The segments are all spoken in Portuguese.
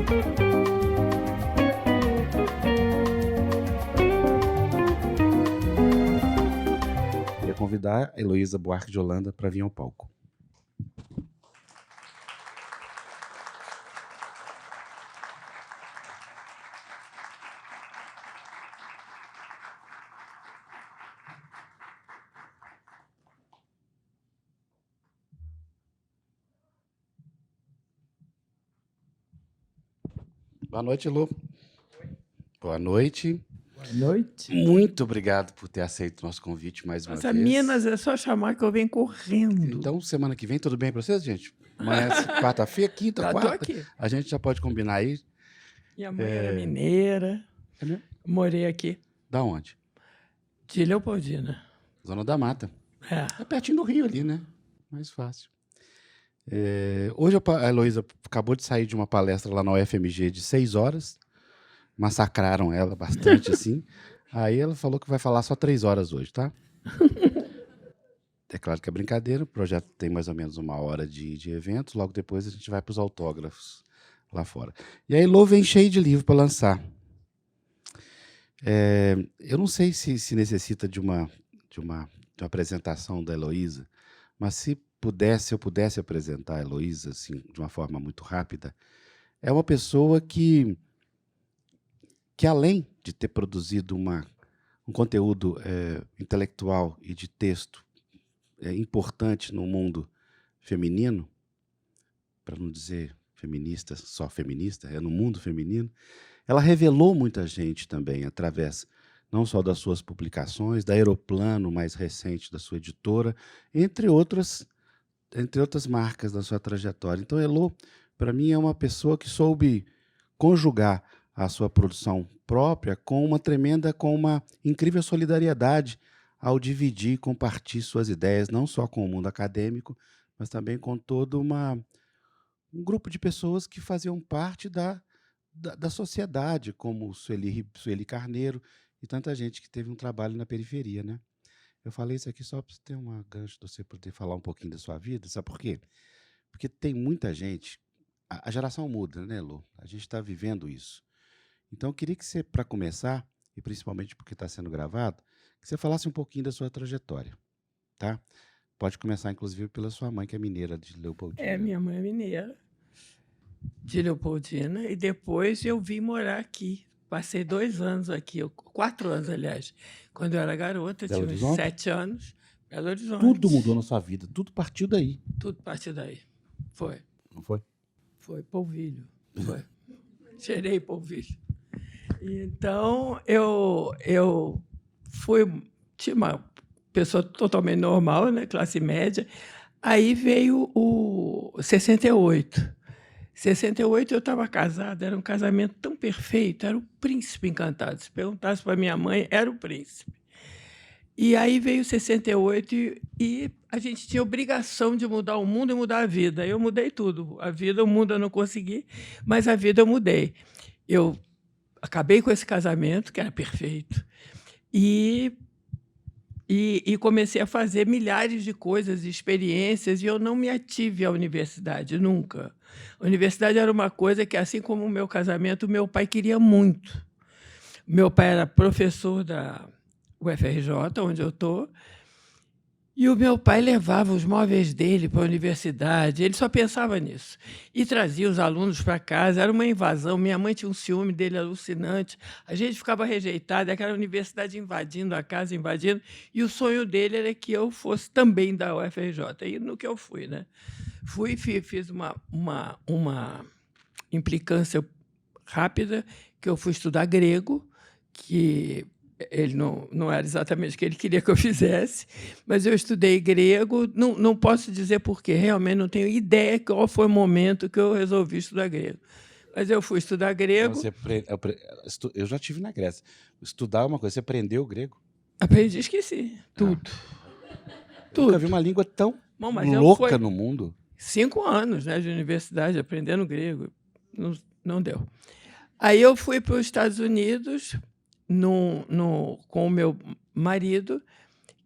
Queria convidar a Heloísa Buarque de Holanda para vir ao palco. Boa noite, Elô. Boa noite. Boa noite. Muito obrigado por ter aceito o nosso convite mais uma Nossa, vez. Minas, é só chamar que eu venho correndo. Então, semana que vem, tudo bem para vocês, gente? Amanhã, quarta-feira, quinta, Tô quarta. aqui. A gente já pode combinar aí. Minha mãe era mineira. É mesmo? Morei aqui. Da onde? De Leopoldina. Zona da Mata. É. É pertinho do Rio ali, né? Mais fácil. Hoje a Heloísa acabou de sair de uma palestra lá na UFMG de 6 horas. Massacraram ela bastante, assim. Aí ela falou que vai falar só 3 horas hoje, tá? É claro que é brincadeira. O projeto tem mais ou menos 1 hora de evento. Logo depois a gente vai para os autógrafos lá fora. E a Elô vem cheio de livro para lançar. Eu não sei se necessita de uma apresentação da Heloísa, mas se eu pudesse apresentar a Heloísa assim, de uma forma muito rápida, é uma pessoa que além de ter produzido um conteúdo intelectual e de texto importante no mundo feminino, para não dizer feminista, só feminista, no mundo feminino, ela revelou muita gente também, através não só das suas publicações, da Aeroplano, mais recente, da sua editora, entre outras marcas da sua trajetória. Então, Elô, para mim, é uma pessoa que soube conjugar a sua produção própria com uma incrível solidariedade ao dividir e compartilhar suas ideias, não só com o mundo acadêmico, mas também com todo um grupo de pessoas que faziam parte da sociedade, como Sueli Carneiro e tanta gente que teve um trabalho na periferia, né? Eu falei isso aqui só para você ter uma gancho de você poder falar um pouquinho da sua vida. Sabe por quê? Porque tem muita gente... A geração muda, né, Lô? A gente está vivendo isso. Então, eu queria que você, para começar, e principalmente porque está sendo gravado, que você falasse um pouquinho da sua trajetória, tá? Pode começar, inclusive, pela sua mãe, que é mineira de Leopoldina. Minha mãe é mineira, de Leopoldina, e depois eu vim morar aqui. Passei 2 anos aqui, 4 anos, aliás. Quando eu era garota, eu tinha uns 7 anos. Belo Horizonte. Tudo mudou na sua vida, tudo partiu daí. Tudo partiu daí. Foi. Não foi? Foi, polvilho. Foi. Cheirei polvilho. Então, eu tinha uma pessoa totalmente normal, né, classe média. Aí veio o 68. 68 eu estava casada, era um casamento tão perfeito, era o príncipe encantado. Se perguntasse para minha mãe, era o príncipe. E aí veio 68 e a gente tinha obrigação de mudar o mundo e mudar a vida. Eu mudei tudo. A vida, o mundo eu não consegui, mas a vida eu mudei. Eu acabei com esse casamento, que era perfeito, e comecei a fazer milhares de coisas, de experiências, e eu não me ative à universidade, nunca. A universidade era uma coisa que, assim como o meu casamento, meu pai queria muito. Meu pai era professor da UFRJ, onde eu estou, e o meu pai levava os móveis dele para a universidade, ele só pensava nisso. E trazia os alunos para casa, era uma invasão. Minha mãe tinha um ciúme dele alucinante, a gente ficava rejeitado, aquela universidade invadindo a casa, invadindo, e o sonho dele era que eu fosse também da UFRJ. E no que eu fui, né? Fiz uma implicância rápida, que eu fui estudar grego, que ele não era exatamente o que ele queria que eu fizesse, mas eu estudei grego. Não posso dizer por quê, realmente não tenho ideia qual foi o momento que eu resolvi estudar grego. Mas eu fui estudar grego. Eu já estive na Grécia. Estudar é uma coisa, você aprendeu grego? Aprendi e esqueci tudo. Eu nunca vi uma língua tão louca no mundo. 5 anos, né, de universidade aprendendo grego. Não deu. Aí eu fui para os Estados Unidos com o meu marido,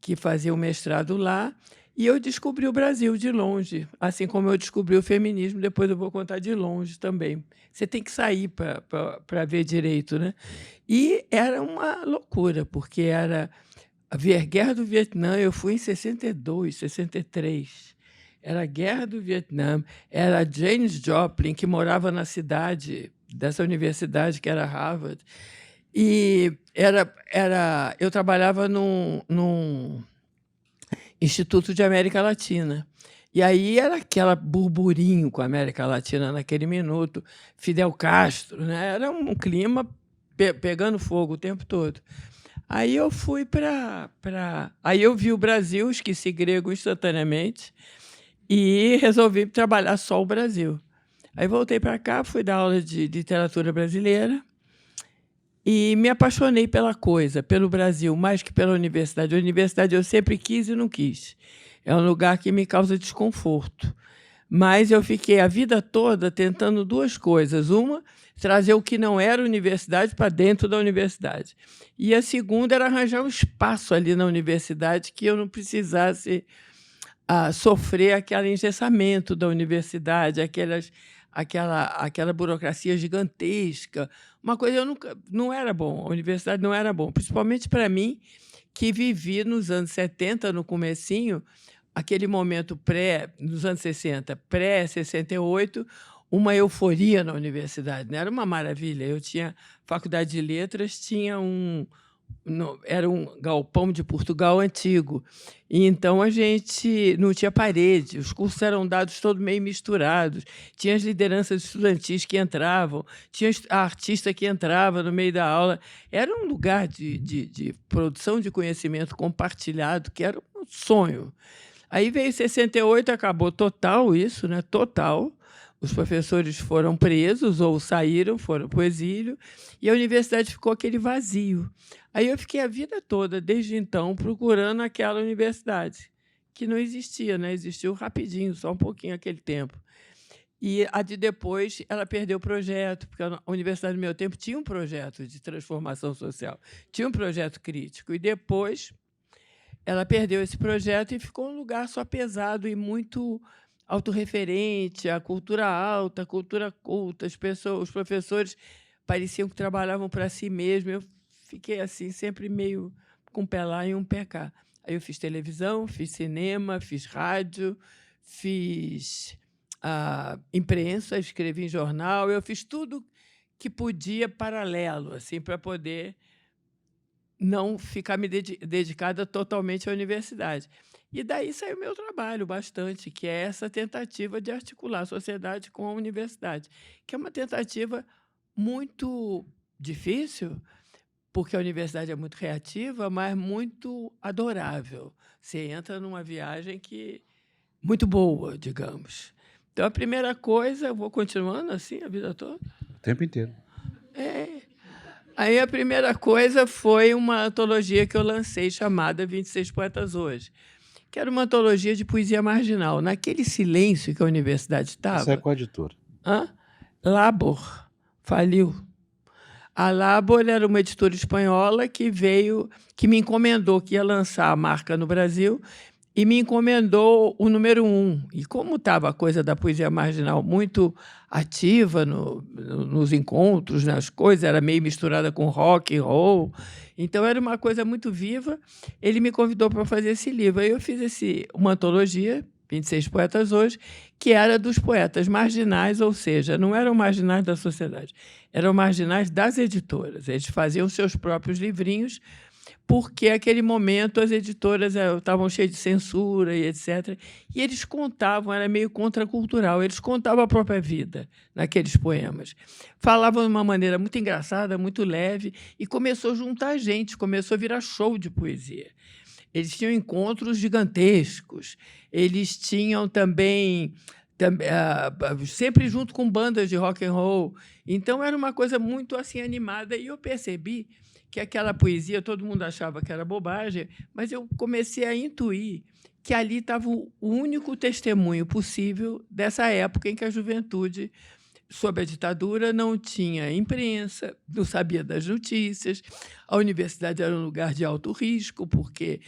que fazia o mestrado lá, E eu descobri o Brasil de longe, assim como eu descobri o feminismo, depois eu vou contar de longe também. Você tem que sair para ver direito, né? E era uma loucura, porque era a Guerra do Vietnã, eu fui em 62, 63. Era a Guerra do Vietnã, era Janis Joplin, que morava na cidade dessa universidade, que era Harvard, e eu trabalhava num Instituto de América Latina. E aí era aquela burburinho com a América Latina naquele minuto, Fidel Castro, né? Era um clima pegando fogo o tempo todo. Aí eu fui Aí eu vi o Brasil, esqueci grego instantaneamente, e resolvi trabalhar só o Brasil. Aí voltei para cá, fui dar aula de literatura brasileira e me apaixonei pela coisa, pelo Brasil, mais que pela universidade. A universidade eu sempre quis e não quis. É um lugar que me causa desconforto. Mas eu fiquei a vida toda tentando duas coisas. Uma, trazer o que não era universidade para dentro da universidade. E a segunda era arranjar um espaço ali na universidade que eu não precisasse sofrer aquele engessamento da universidade, aquela burocracia gigantesca. Uma coisa eu nunca não era bom, a universidade não era bom, principalmente para mim, que vivi nos anos 70, no comecinho, aquele momento nos anos 60, pré-68, uma euforia na universidade, né? Era uma maravilha. Eu tinha faculdade de letras, tinha era um galpão de Portugal antigo. E então a gente não tinha parede, os cursos eram dados todos meio misturados, tinha as lideranças estudantis que entravam, tinha a artista que entrava no meio da aula. Era um lugar de produção de conhecimento compartilhado, que era um sonho. Aí veio 68, acabou total isso, né? Total. Os professores foram presos ou saíram, foram para o exílio, e a universidade ficou aquele vazio. Aí eu fiquei a vida toda, desde então, procurando aquela universidade, que não existia, né? Existiu rapidinho, só um pouquinho aquele tempo. E a de depois, ela perdeu o projeto, porque a universidade, no meu tempo, tinha um projeto de transformação social, tinha um projeto crítico, e depois ela perdeu esse projeto e ficou um lugar só pesado e muito autorreferente, a cultura alta, a cultura culta, os professores pareciam que trabalhavam para si mesmos. Eu fiquei assim, sempre meio com um pé lá e um pé cá. Aí eu fiz televisão, fiz cinema, fiz rádio, fiz imprensa, escrevi em jornal, eu fiz tudo que podia paralelo, assim, para poder não ficar me dedicada totalmente à universidade. E daí saiu o meu trabalho bastante, que é essa tentativa de articular a sociedade com a universidade, que é uma tentativa muito difícil, porque a universidade é muito reativa, mas muito adorável. Você entra numa viagem muito boa, digamos. Então, a primeira coisa, eu vou continuando assim a vida toda? O tempo inteiro. Aí a primeira coisa foi uma antologia que eu lancei chamada 26 Poetas Hoje, que era uma antologia de poesia marginal. Naquele silêncio que a universidade estava... Essa é qual editora? Labor. Faliu. A Labor era uma editora espanhola que me encomendou que ia lançar a marca no Brasil e me encomendou o número 1. E como estava a coisa da poesia marginal muito ativa nos encontros, nas coisas, era meio misturada com rock and roll, então era uma coisa muito viva, ele me convidou para fazer esse livro. Aí eu fiz uma antologia, 26 Poetas Hoje, que era dos poetas marginais, ou seja, não eram marginais da sociedade, eram marginais das editoras. Eles faziam seus próprios livrinhos, porque naquele momento as editoras estavam cheias de censura e etc. E eles contavam, era meio contracultural, eles contavam a própria vida naqueles poemas. Falavam de uma maneira muito engraçada, muito leve, e começou a juntar gente, começou a virar show de poesia. Eles tinham encontros gigantescos, eles tinham também sempre junto com bandas de rock and roll. Então, era uma coisa muito assim animada, e eu percebi que aquela poesia, todo mundo achava que era bobagem, mas eu comecei a intuir que ali estava o único testemunho possível dessa época em que a juventude, sob a ditadura, não tinha imprensa, não sabia das notícias, a universidade era um lugar de alto risco, porque,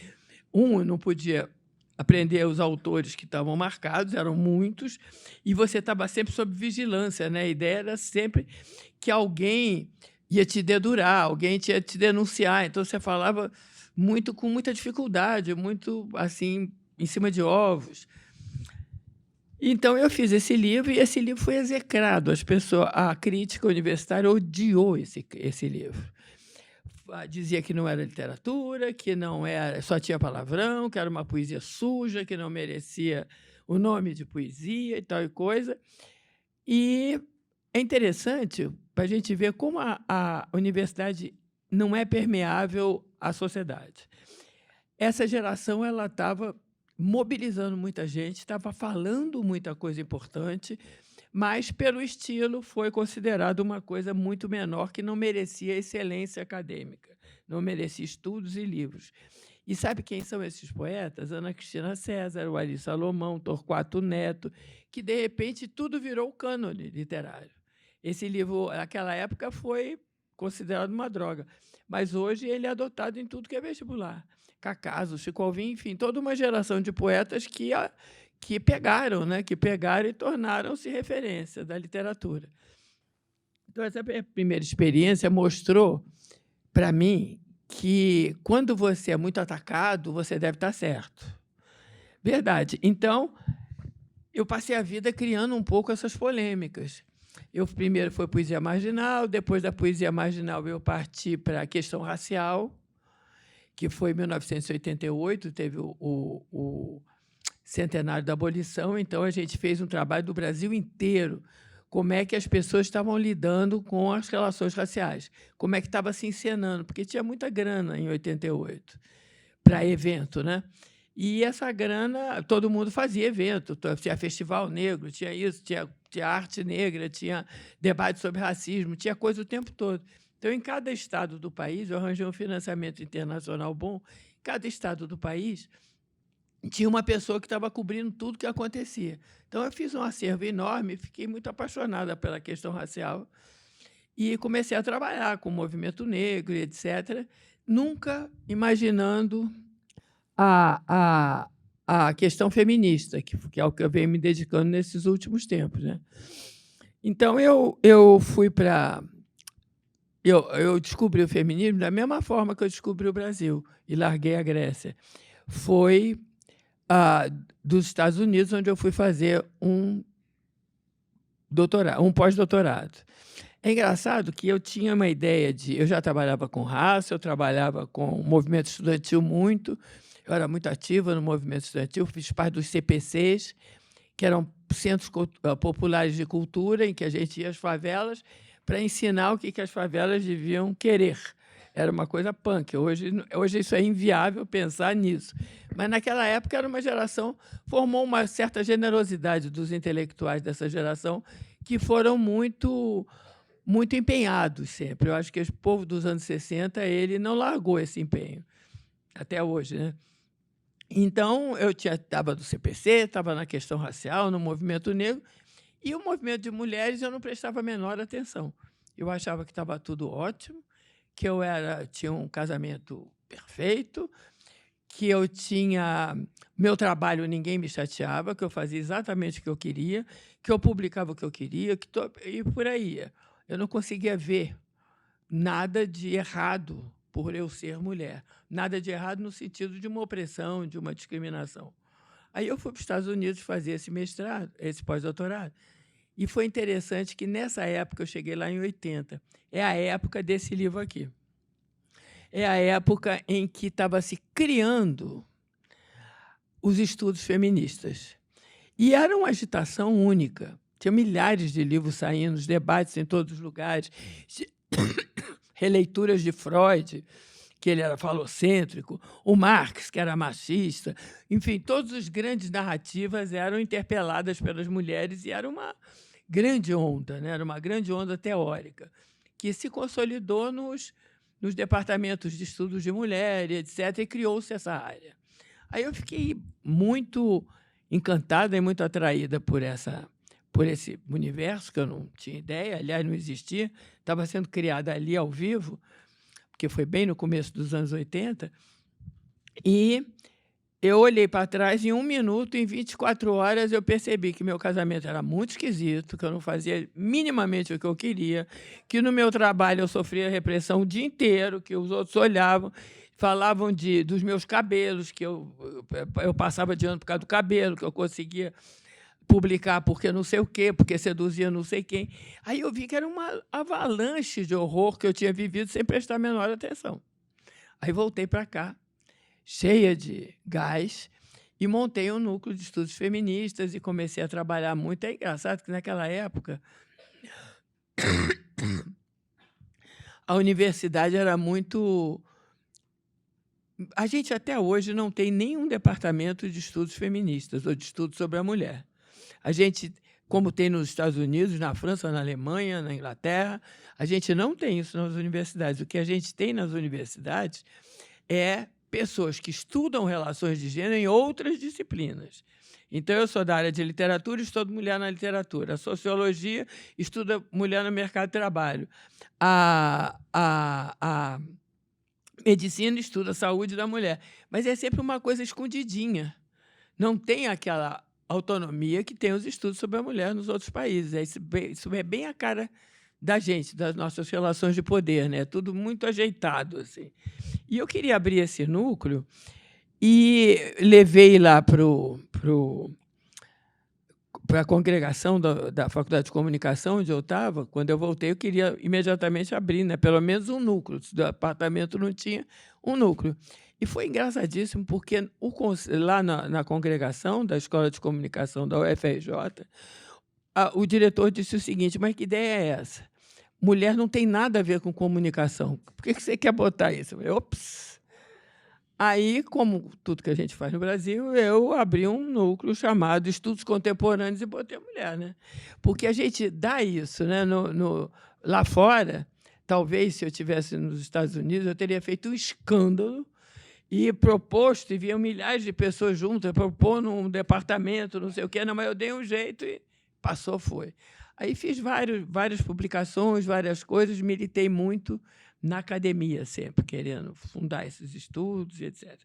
não podia aprender os autores que estavam marcados, eram muitos, e você estava sempre sob vigilância, né? A ideia era sempre que alguém ia te dedurar, alguém ia te denunciar. Então, você falava muito com muita dificuldade, muito assim, em cima de ovos. Então, eu fiz esse livro, e esse livro foi execrado. A crítica universitária odiou esse livro. Dizia que não era literatura, que não era, só tinha palavrão, que era uma poesia suja, que não merecia o nome de poesia e tal e coisa. E é interessante para a gente ver como a universidade não é permeável à sociedade. Essa geração ela estava mobilizando muita gente, estava falando muita coisa importante, mas, pelo estilo, foi considerado uma coisa muito menor, que não merecia excelência acadêmica, não merecia estudos e livros. E sabe quem são esses poetas? Ana Cristina César, o Ari Salomão, Torquato Neto, que, de repente, tudo virou cânone literário. Esse livro, naquela época, foi considerado uma droga, mas hoje ele é adotado em tudo que é vestibular. Cacaso, Chico Alvim, enfim, toda uma geração de poetas que pegaram, né? Que pegaram e tornaram-se referência da literatura. Então, essa primeira experiência mostrou para mim que, quando você é muito atacado, você deve estar certo. Verdade. Então, eu passei a vida criando um pouco essas polêmicas. Eu primeiro foi poesia marginal, depois da poesia marginal eu parti para a questão racial, que foi em 1988, teve o centenário da abolição, então a gente fez um trabalho do Brasil inteiro, como é que as pessoas estavam lidando com as relações raciais, como é que estava se encenando, porque tinha muita grana em 88 para evento, né? E essa grana, todo mundo fazia evento, tinha festival negro, tinha isso, tinha arte negra, tinha debate sobre racismo, tinha coisa o tempo todo. Então, em cada estado do país, eu arranjei um financiamento internacional bom, em cada estado do país tinha uma pessoa que estava cobrindo tudo que acontecia. Então, eu fiz um acervo enorme, fiquei muito apaixonada pela questão racial e comecei a trabalhar com o movimento negro, etc., nunca imaginando a questão feminista, que é o que eu venho me dedicando nesses últimos tempos, né? Então, eu fui para... Eu descobri o feminismo da mesma forma que eu descobri o Brasil e larguei a Grécia. Foi dos Estados Unidos, onde eu fui fazer um pós-doutorado. É engraçado que eu tinha uma ideia de... Eu já trabalhava com raça, eu trabalhava com o movimento estudantil muito, eu era muito ativa no movimento estudantil, fiz parte dos CPCs, que eram centros populares de cultura, em que a gente ia às favelas para ensinar o que as favelas deviam querer. Era uma coisa punk. Hoje isso é inviável pensar nisso. Mas, naquela época, era uma geração... Formou uma certa generosidade dos intelectuais dessa geração, que foram muito empenhados sempre. Eu acho que o povo dos anos 60 ele não largou esse empenho, até hoje, né? Então, eu estava do CPC, estava na questão racial, no movimento negro, e o movimento de mulheres eu não prestava a menor atenção. Eu achava que estava tudo ótimo, que eu tinha um casamento perfeito, que eu tinha... Meu trabalho ninguém me chateava, que eu fazia exatamente o que eu queria, que eu publicava o que eu queria, e por aí ia. Eu não conseguia ver nada de errado por eu ser mulher. Nada de errado no sentido de uma opressão, de uma discriminação. Aí eu fui para os Estados Unidos fazer esse mestrado, esse pós-doutorado, e foi interessante que, nessa época, eu cheguei lá em 80, é a época desse livro aqui. É a época em que estava se criando os estudos feministas. E era uma agitação única. Tinha milhares de livros saindo, os debates em todos os lugares, releituras de Freud, que ele era falocêntrico, o Marx, que era machista. Enfim, todas as grandes narrativas eram interpeladas pelas mulheres e era uma grande onda, né? Era uma grande onda teórica, que se consolidou nos departamentos de estudos de mulher, etc., e criou-se essa área. Aí eu fiquei muito encantada e muito atraída por esse universo, que eu não tinha ideia, aliás, não existia, estava sendo criada ali ao vivo, porque foi bem no começo dos anos 80, e Eu olhei para trás, em 1 minuto, em 24 horas, eu percebi que meu casamento era muito esquisito, que eu não fazia minimamente o que eu queria, que no meu trabalho eu sofria repressão o dia inteiro, que os outros olhavam, falavam dos meus cabelos, que eu passava de ano por causa do cabelo, que eu conseguia publicar porque não sei o quê, porque seduzia não sei quem. Aí eu vi que era uma avalanche de horror que eu tinha vivido sem prestar a menor atenção. Aí voltei para cá, cheia de gás, e montei um núcleo de estudos feministas e comecei a trabalhar muito. É engraçado que, naquela época, a universidade era muito... A gente, até hoje, não tem nenhum departamento de estudos feministas ou de estudos sobre a mulher. A gente, como tem nos Estados Unidos, na França, na Alemanha, na Inglaterra, a gente não tem isso nas universidades. O que a gente tem nas universidades é pessoas que estudam relações de gênero em outras disciplinas. Então, eu sou da área de literatura, estudo mulher na literatura. A sociologia estuda mulher no mercado de trabalho. A medicina estuda a saúde da mulher. Mas é sempre uma coisa escondidinha. Não tem aquela autonomia que tem os estudos sobre a mulher nos outros países. Isso é bem a cara da gente, das nossas relações de poder, né? Tudo muito ajeitado, assim. E eu queria abrir esse núcleo e levei lá para a congregação da Faculdade de Comunicação, onde eu estava. Quando eu voltei, eu queria imediatamente abrir, né? Pelo menos um núcleo. Se do apartamento não tinha, um núcleo. E foi engraçadíssimo, porque lá na congregação da Escola de Comunicação da UFRJ, o diretor disse o seguinte: mas que ideia é essa? Mulher não tem nada a ver com comunicação. Por que você quer botar isso? Eu falei, ops! Aí, como tudo que a gente faz no Brasil, eu abri um núcleo chamado Estudos Contemporâneos e botei a mulher, né? Porque a gente dá isso, né? Lá fora, talvez, se eu estivesse nos Estados Unidos, eu teria feito um escândalo e proposto, e vinham milhares de pessoas juntas, propor num departamento, não sei o quê. Não, mas eu dei um jeito e passou, foi. Aí fiz várias publicações, várias coisas, militei muito na academia sempre, querendo fundar esses estudos, etc.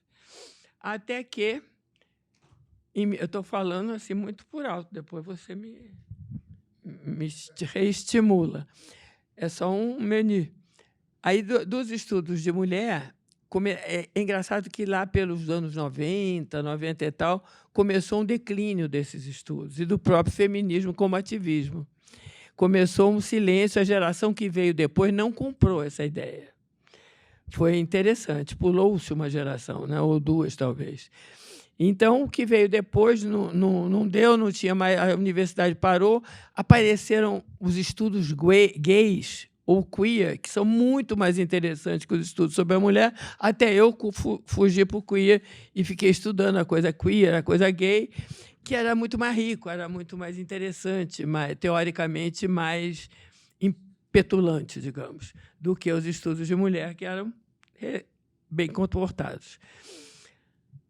Até que, eu estou falando assim muito por alto, depois você me reestimula. É só um menu. Aí, dos estudos de mulher, é engraçado que lá pelos anos 90, 90 e tal, começou um declínio desses estudos e do próprio feminismo como ativismo. Começou um silêncio, a geração que veio depois não comprou essa ideia. Foi interessante, pulou-se uma geração, né? Ou duas, talvez. Então, o que veio depois não deu, não tinha mais, a universidade parou, apareceram os estudos gays ou queer, que são muito mais interessantes que os estudos sobre a mulher. Até eu fugi para o queer e fiquei estudando a coisa queer, a coisa gay, que era muito mais rico, era muito mais interessante, teoricamente mais petulante, digamos, do que os estudos de mulher, que eram bem comportados.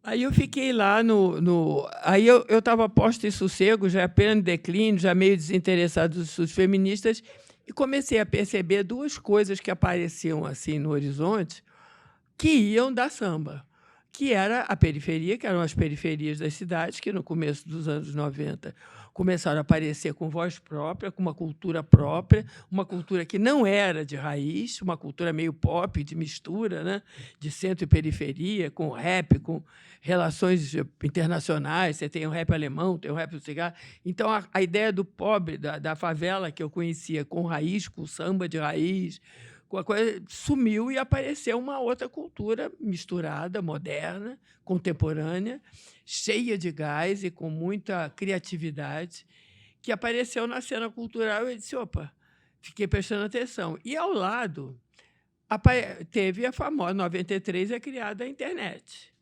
Aí eu fiquei lá Aí eu estava posta em sossego, já apenas em declínio, já meio desinteressado dos estudos feministas, e comecei a perceber duas coisas que apareciam assim no horizonte que iam dar samba, que era a periferia, que eram as periferias das cidades, que no começo dos anos 90 começaram a aparecer com voz própria, com uma cultura própria, uma cultura que não era de raiz, uma cultura meio pop, de mistura, né? De centro e periferia, com rap, com relações internacionais. Você tem o rap alemão, tem o rap do cigarro. Então, a ideia do pobre, da favela que eu conhecia, com raiz, com samba de raiz, a coisa sumiu e apareceu uma outra cultura misturada, moderna, contemporânea, cheia de gás e com muita criatividade, que apareceu na cena cultural. Eu disse, opa, fiquei prestando atenção. E, ao lado, teve a famosa 93, é criada a internet.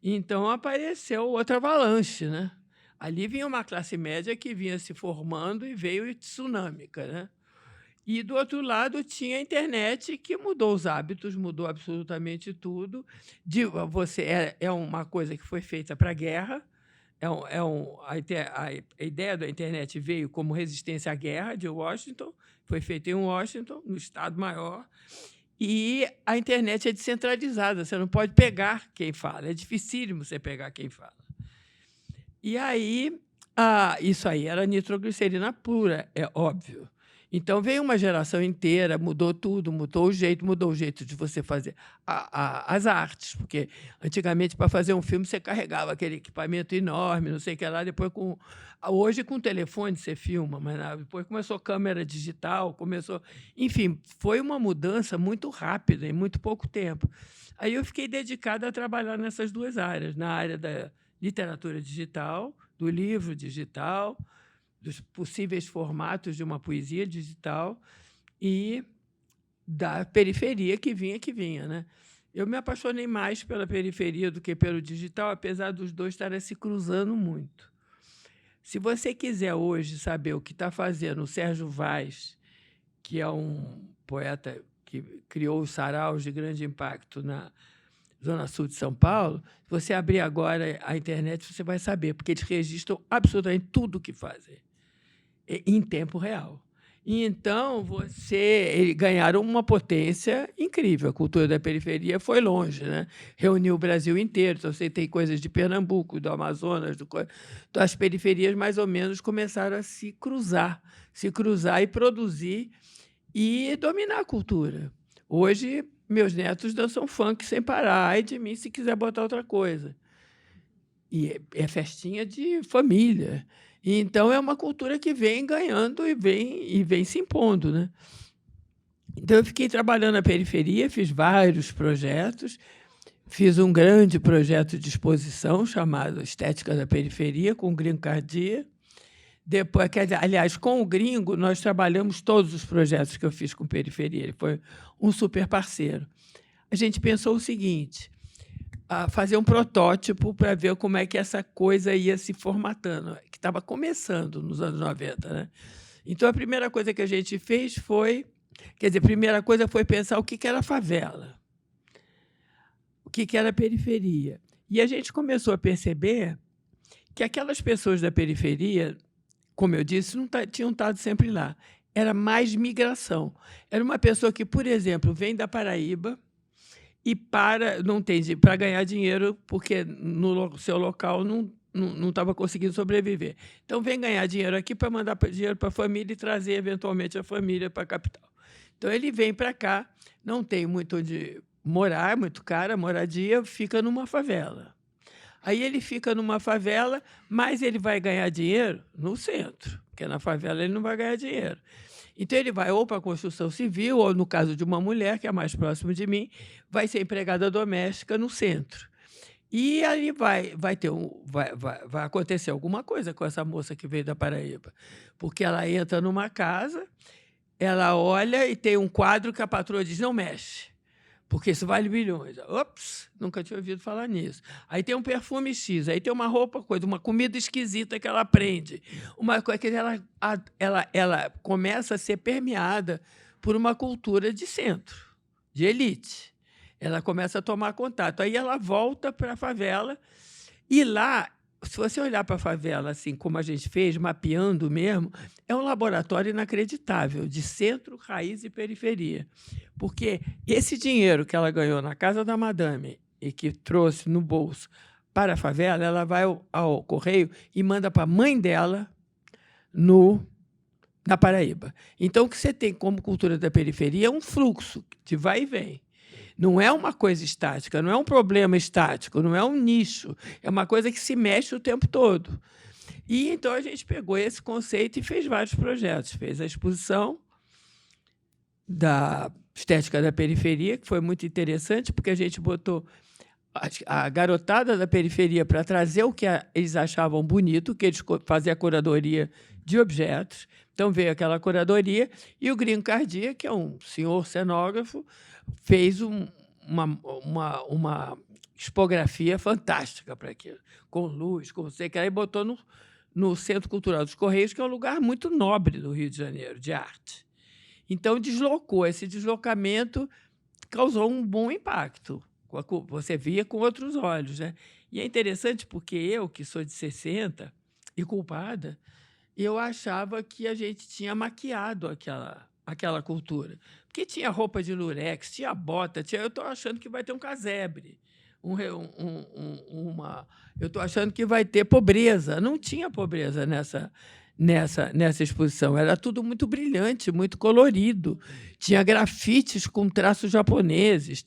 Então, apareceu outra avalanche, né? Ali vinha uma classe média que vinha se formando e veio tsunâmica, né? E, do outro lado, tinha a internet, que mudou os hábitos, mudou absolutamente tudo. É uma coisa que foi feita para a guerra. A ideia da internet veio como resistência à guerra de Washington, foi feita em Washington, no Estado Maior, E a internet é descentralizada, você não pode pegar quem fala, é dificílimo você pegar quem fala. E aí, isso aí era nitroglicerina pura, é óbvio. Então, veio uma geração inteira, mudou tudo, mudou o jeito de você fazer as artes, porque antigamente, para fazer um filme, você carregava aquele equipamento enorme, não sei o que lá, hoje com telefone você filma, mas depois começou câmera digital, enfim, foi uma mudança muito rápida, em muito pouco tempo. Aí eu fiquei dedicada a trabalhar nessas duas áreas, na área da literatura digital, do livro digital, dos possíveis formatos de uma poesia digital e da periferia que vinha, né? Eu me apaixonei mais pela periferia do que pelo digital, apesar dos dois estarem se cruzando muito. Se você quiser hoje saber o que está fazendo o Sérgio Vaz, que é um poeta que criou os saraus de grande impacto na Zona Sul de São Paulo, se você abrir agora a internet, você vai saber, porque eles registram absolutamente tudo o que fazem, em tempo real. E então, eles ganharam uma potência incrível. A cultura da periferia foi longe, né? Reuniu o Brasil inteiro. Então, você tem coisas de Pernambuco, do Amazonas, então, as periferias, mais ou menos, começaram a se cruzar e produzir e dominar a cultura. Hoje, meus netos dançam funk sem parar. Ai de mim se quiser botar outra coisa. E é festinha de família. E, então, é uma cultura que vem ganhando e vem se impondo, né? Então, eu fiquei trabalhando na periferia, fiz vários projetos, fiz um grande projeto de exposição chamado Estética da Periferia, com o Gringo Cardia. Depois, aliás, com o Gringo, nós trabalhamos todos os projetos que eu fiz com periferia. Ele foi um super parceiro. A gente pensou o seguinte: a fazer um protótipo para ver como é que essa coisa ia se formatando, que estava começando nos anos 90, né? Então, a primeira coisa que a gente fez foi... a primeira coisa foi pensar o que era favela, o que era periferia. E a gente começou a perceber que aquelas pessoas da periferia, como eu disse, não tinham estado sempre lá. Era mais migração. Era uma pessoa que, por exemplo, vem da Paraíba e não tem para ganhar dinheiro, porque no seu local não estava conseguindo sobreviver. Então, vem ganhar dinheiro aqui para mandar dinheiro para a família e trazer, eventualmente, a família para a capital. Então, ele vem para cá, não tem muito onde morar, muito cara a moradia, fica numa favela. Aí ele fica numa favela, mas ele vai ganhar dinheiro no centro, porque na favela ele não vai ganhar dinheiro. Então, ele vai ou para a construção civil, ou, no caso de uma mulher, que é mais próximo de mim, vai ser empregada doméstica no centro. E ali vai acontecer alguma coisa com essa moça que veio da Paraíba, porque ela entra numa casa, ela olha e tem um quadro que a patroa diz: não mexe, porque isso vale bilhões. Ops, nunca tinha ouvido falar nisso. Aí tem um perfume X, aí tem uma roupa, uma comida esquisita que ela aprende. Uma coisa que ela começa a ser permeada por uma cultura de centro, de elite. Ela começa a tomar contato. Aí ela volta para a favela e lá, se você olhar para a favela, assim como a gente fez, mapeando mesmo, é um laboratório inacreditável de centro, raiz e periferia. Porque esse dinheiro que ela ganhou na casa da madame e que trouxe no bolso para a favela, ela vai ao correio e manda para a mãe dela na Paraíba. Então, o que você tem como cultura da periferia é um fluxo de vai e vem. Não é uma coisa estática, não é um problema estático, não é um nicho, é uma coisa que se mexe o tempo todo. E então a gente pegou esse conceito e fez vários projetos. Fez a exposição da Estética da Periferia, que foi muito interessante, porque a gente botou a garotada da periferia para trazer o que eles achavam bonito, que eles faziam a curadoria de objetos. Então, veio aquela curadoria e o Gringo Cardia, que é um senhor cenógrafo, fez uma expografia fantástica para aquilo, com luz, com sei que, aí botou no Centro Cultural dos Correios, que é um lugar muito nobre do Rio de Janeiro, de arte. Então, esse deslocamento causou um bom impacto. Você via com outros olhos, né? E é interessante porque eu, que sou de 60 e culpada, eu achava que a gente tinha maquiado aquela cultura. Porque tinha roupa de lurex, tinha bota, eu estou achando que vai ter um casebre. Eu estou achando que vai ter pobreza. Não tinha pobreza nessa exposição. Era tudo muito brilhante, muito colorido. Tinha grafites com traços japoneses,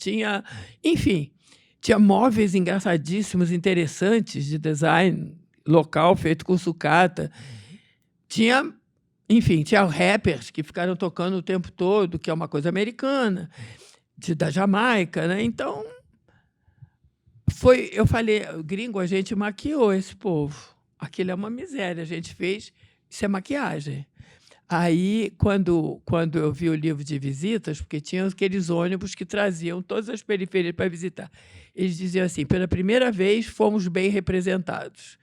enfim, tinha móveis engraçadíssimos, interessantes, de design local, feito com sucata. Enfim, tinha rappers que ficaram tocando o tempo todo, que é uma coisa americana, da Jamaica, né? Então, eu falei, gringo, a gente maquiou esse povo. Aquilo é uma miséria, a gente fez, isso é maquiagem. Aí, quando eu vi o livro de visitas, porque tinha aqueles ônibus que traziam todas as periferias para visitar, eles diziam assim, pela primeira vez fomos bem representados.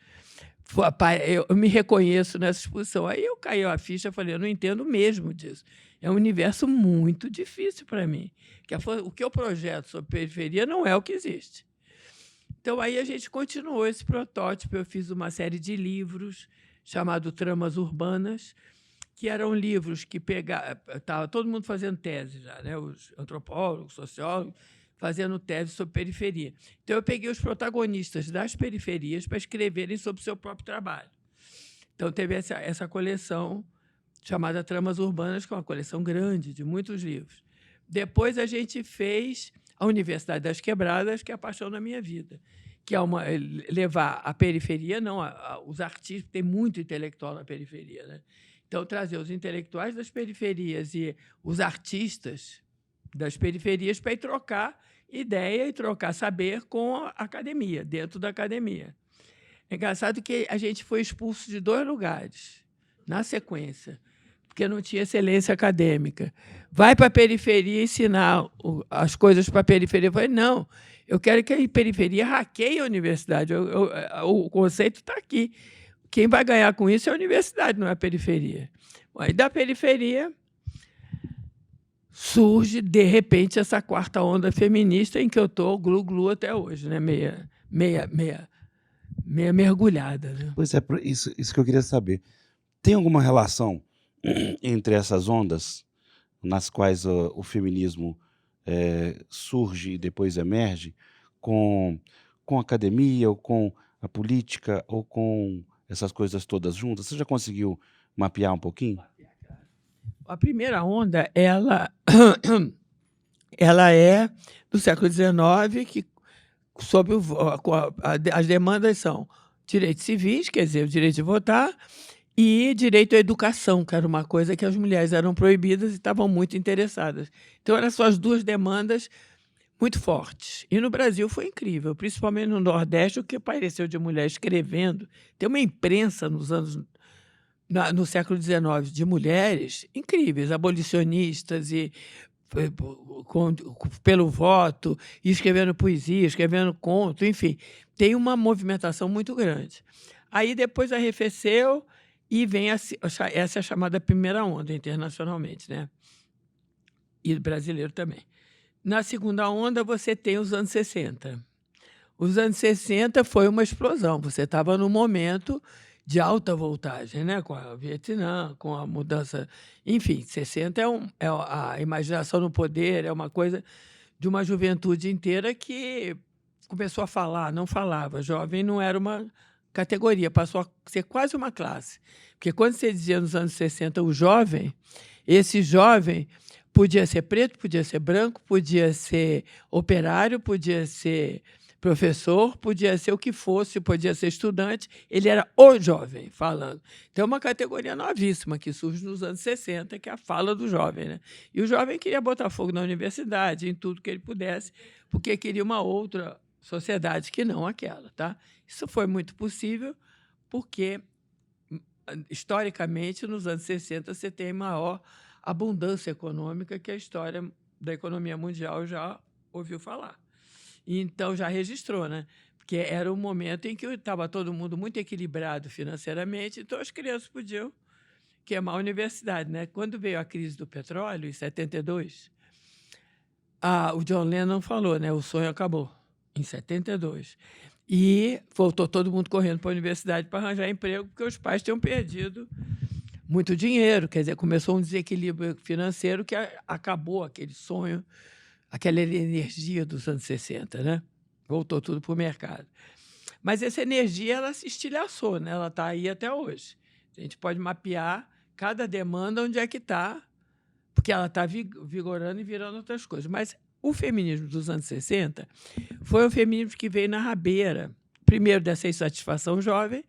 Eu me reconheço nessa exposição. Aí eu caí a ficha e falei, eu não entendo mesmo disso. É um universo muito difícil para mim. O que eu projeto sobre periferia não é o que existe. Então, aí a gente continuou esse protótipo. Eu fiz uma série de livros chamado Tramas Urbanas, que eram livros que estava todo mundo fazendo tese já, né? Os antropólogos, sociólogos, fazendo tese sobre periferia. Então, eu peguei os protagonistas das periferias para escreverem sobre o seu próprio trabalho. Então, teve essa coleção chamada Tramas Urbanas, que é uma coleção grande, de muitos livros. Depois, a gente fez a Universidade das Quebradas, que é a paixão da minha vida, que é levar a periferia, não os artistas, tem muito intelectual na periferia, né? Então, trazer os intelectuais das periferias e os artistas das periferias para ir trocar ideia e trocar saber com a academia, dentro da academia. É engraçado que a gente foi expulso de 2 lugares, na sequência, porque não tinha excelência acadêmica. Vai para a periferia ensinar as coisas para a periferia. Eu falei, não, eu quero que a periferia hackeie a universidade. O conceito está aqui. Quem vai ganhar com isso é a universidade, não é a periferia. Aí, da periferia, surge, de repente, essa 4ª onda feminista em que eu estou glu-glu até hoje, né? meia mergulhada. Né? Pois é, isso que eu queria saber. Tem alguma relação entre essas ondas nas quais o feminismo surge e depois emerge com a academia, ou com a política, ou com essas coisas todas juntas? Você já conseguiu mapear um pouquinho? A primeira onda, ela é do século XIX, que as demandas são direitos civis, quer dizer, o direito de votar, e direito à educação, que era uma coisa que as mulheres eram proibidas e estavam muito interessadas. Então, eram só as 2 demandas muito fortes. E no Brasil foi incrível, principalmente no Nordeste, o que apareceu de mulher escrevendo. Tem uma imprensa no século XIX de mulheres incríveis, abolicionistas e pelo voto, e escrevendo poesia, escrevendo conto, enfim, tem uma movimentação muito grande. Aí depois arrefeceu e vem essa é a chamada primeira onda internacionalmente, né? E brasileiro também. Na segunda onda, você tem os anos 60. Os anos 60 foi uma explosão. Você estava num momento de alta voltagem, né? Com a Vietnã, com a mudança... Enfim, 60 é a imaginação no poder, é uma coisa de uma juventude inteira que começou a falar, não falava. Jovem não era uma categoria, passou a ser quase uma classe. Porque quando você dizia nos anos 60 o jovem, esse jovem podia ser preto, podia ser branco, podia ser operário, podia ser professor, podia ser o que fosse, podia ser estudante, ele era o jovem falando. Então, é uma categoria novíssima que surge nos anos 60, que é a fala do jovem. Né? E o jovem queria botar fogo na universidade, em tudo que ele pudesse, porque queria uma outra sociedade que não aquela. Tá? Isso foi muito possível porque, historicamente, nos anos 60, você tem maior abundância econômica que a história da economia mundial já ouviu falar. Então, já registrou, né? Porque era um momento em que estava todo mundo muito equilibrado financeiramente, então as crianças podiam queimar a universidade. Né? Quando veio a crise do petróleo, em 72, o John Lennon falou, né? O sonho acabou, em 72. E voltou todo mundo correndo para a universidade para arranjar emprego, porque os pais tinham perdido muito dinheiro, quer dizer, começou um desequilíbrio financeiro que acabou aquele sonho, aquela energia dos anos 60, né? Voltou tudo para o mercado. Mas essa energia ela se estilhaçou, né? Ela está aí até hoje. A gente pode mapear cada demanda onde é que está, porque ela está vigorando e virando outras coisas. Mas o feminismo dos anos 60 foi o feminismo que veio na rabeira, primeiro, dessa insatisfação jovem,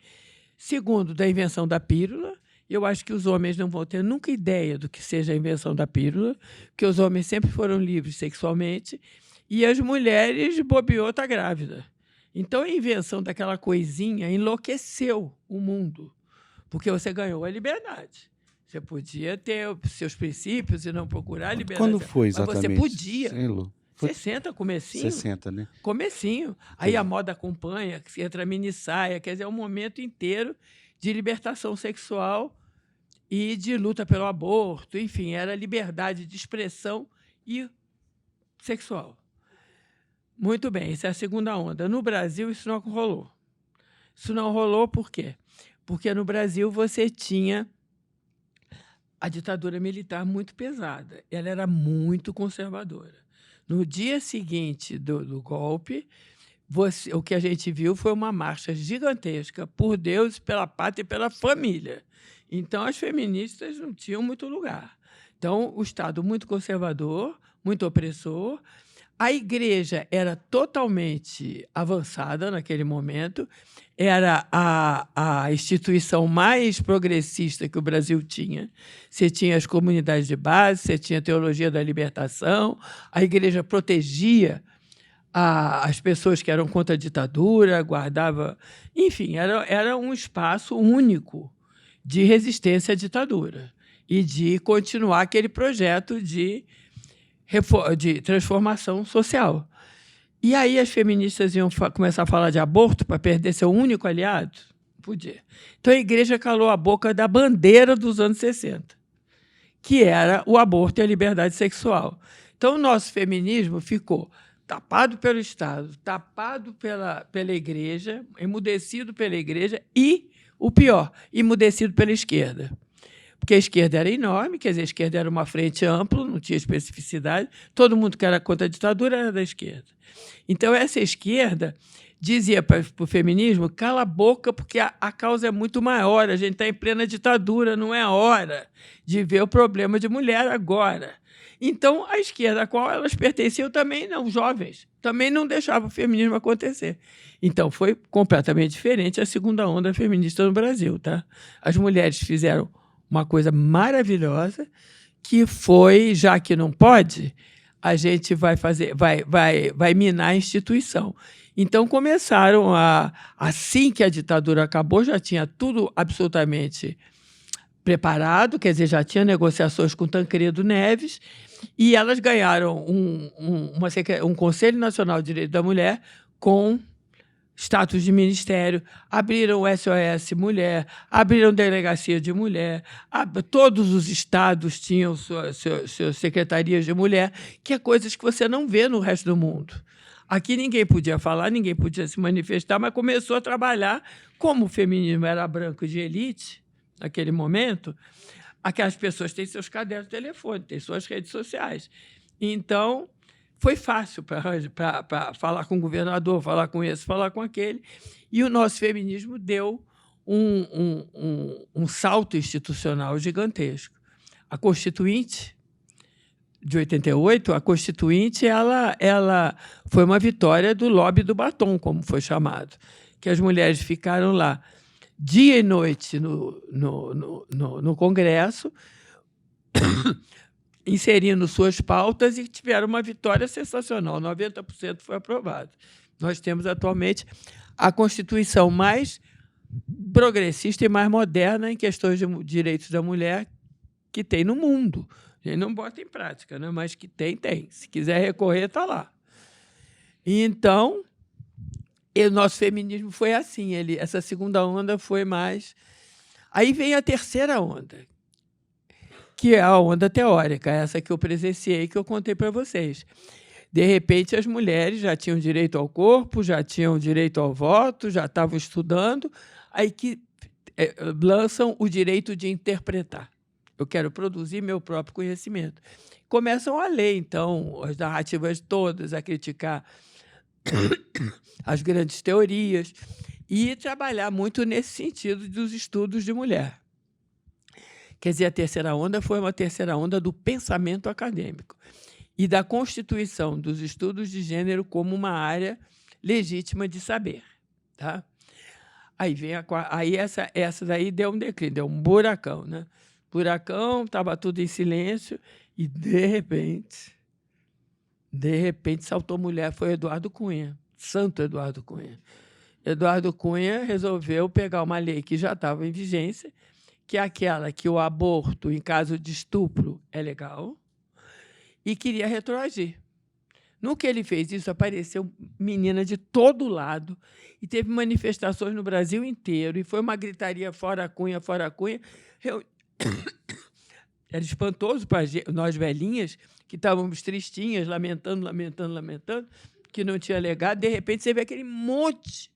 segundo, da invenção da pílula. Eu acho que os homens não vão ter nunca ideia do que seja a invenção da pílula, porque os homens sempre foram livres sexualmente e as mulheres, bobeou, está grávida. Então, a invenção daquela coisinha enlouqueceu o mundo, porque você ganhou a liberdade. Você podia ter seus princípios e não procurar a liberdade. Quando foi exatamente? Mas você podia. Foi 60, comecinho. 60, né? Comecinho. Aí a moda acompanha, entra a mini-saia, quer dizer, é um momento inteiro de libertação sexual e de luta pelo aborto. Enfim, era liberdade de expressão e sexual. Muito bem, essa é a segunda onda. No Brasil, isso não rolou. Isso não rolou por quê? Porque no Brasil você tinha a ditadura militar muito pesada. Ela era muito conservadora. No dia seguinte do golpe, o que a gente viu foi uma marcha gigantesca por Deus, pela pátria e pela família. Então, as feministas não tinham muito lugar. Então, o Estado muito conservador, muito opressor. A igreja era totalmente avançada naquele momento, era a instituição mais progressista que o Brasil tinha. Você tinha as comunidades de base, você tinha a teologia da libertação, a igreja protegia as pessoas que eram contra a ditadura, guardava... Enfim, era um espaço único de resistência à ditadura e de continuar aquele projeto de transformação social. E aí as feministas iam começar a falar de aborto para perder seu único aliado? Podia. Então a igreja calou a boca da bandeira dos anos 60, que era o aborto e a liberdade sexual. Então o nosso feminismo ficou tapado pelo Estado, tapado pela igreja, emudecido pela igreja e, o pior, emudecido pela esquerda. Porque a esquerda era enorme, quer dizer, a esquerda era uma frente ampla, não tinha especificidade, todo mundo que era contra a ditadura era da esquerda. Então, essa esquerda dizia para o feminismo, cala a boca, porque a causa é muito maior, a gente está em plena ditadura, não é a hora de ver o problema de mulher agora. Então, a esquerda a qual elas pertenciam também não, jovens, também não deixava o feminismo acontecer. Então, foi completamente diferente a segunda onda feminista no Brasil. Tá? As mulheres fizeram uma coisa maravilhosa, que foi, já que não pode, a gente vai minar a instituição. Então, começaram assim que a ditadura acabou, já tinha tudo absolutamente preparado, quer dizer, já tinha negociações com Tancredo Neves, e elas ganharam um Conselho Nacional de Direito da Mulher com status de ministério, abriram o SOS Mulher, abriram delegacia de mulher, todos os estados tinham suas secretarias de mulher, que é coisas que você não vê no resto do mundo. Aqui ninguém podia falar, ninguém podia se manifestar, mas começou a trabalhar, como o feminismo era branco de elite, naquele momento, aquelas pessoas têm seus cadernos de telefone, têm suas redes sociais. Então, foi fácil para falar com o governador, falar com esse, falar com aquele. E o nosso feminismo deu um salto institucional gigantesco. A Constituinte, de 88, a Constituinte ela foi uma vitória do lobby do batom, como foi chamado, que as mulheres ficaram lá dia e noite no Congresso, inserindo suas pautas e tiveram uma vitória sensacional. 90% foi aprovado. Nós temos atualmente a Constituição mais progressista e mais moderna em questões de direitos da mulher que tem no mundo. A gente não bota em prática, né? Mas que tem. Se quiser recorrer, está lá. E então, o nosso feminismo foi assim. Essa segunda onda foi mais... Aí vem a terceira onda, que é a onda teórica, essa que eu presenciei, que eu contei para vocês. De repente, as mulheres já tinham direito ao corpo, já tinham direito ao voto, já estavam estudando, aí que lançam o direito de interpretar. Eu quero produzir meu próprio conhecimento. Começam a ler, então, as narrativas todas, a criticar as grandes teorias e trabalhar muito nesse sentido dos estudos de mulher. Quer dizer, a terceira onda foi uma terceira onda do pensamento acadêmico e da constituição dos estudos de gênero como uma área legítima de saber. Tá? Aí essa daí deu um declínio, deu um buracão. Né? Buracão, estava tudo em silêncio e, de repente, saltou mulher, foi Eduardo Cunha, Santo Eduardo Cunha. Eduardo Cunha resolveu pegar uma lei que já estava em vigência, que é aquela que o aborto, em caso de estupro, é legal, e queria retroagir. No que ele fez isso, apareceu menina de todo lado, e teve manifestações no Brasil inteiro, e foi uma gritaria fora Cunha, fora Cunha. Era espantoso para nós velhinhas, que estávamos tristinhas, lamentando, que não tinha legado. De repente, você vê aquele monte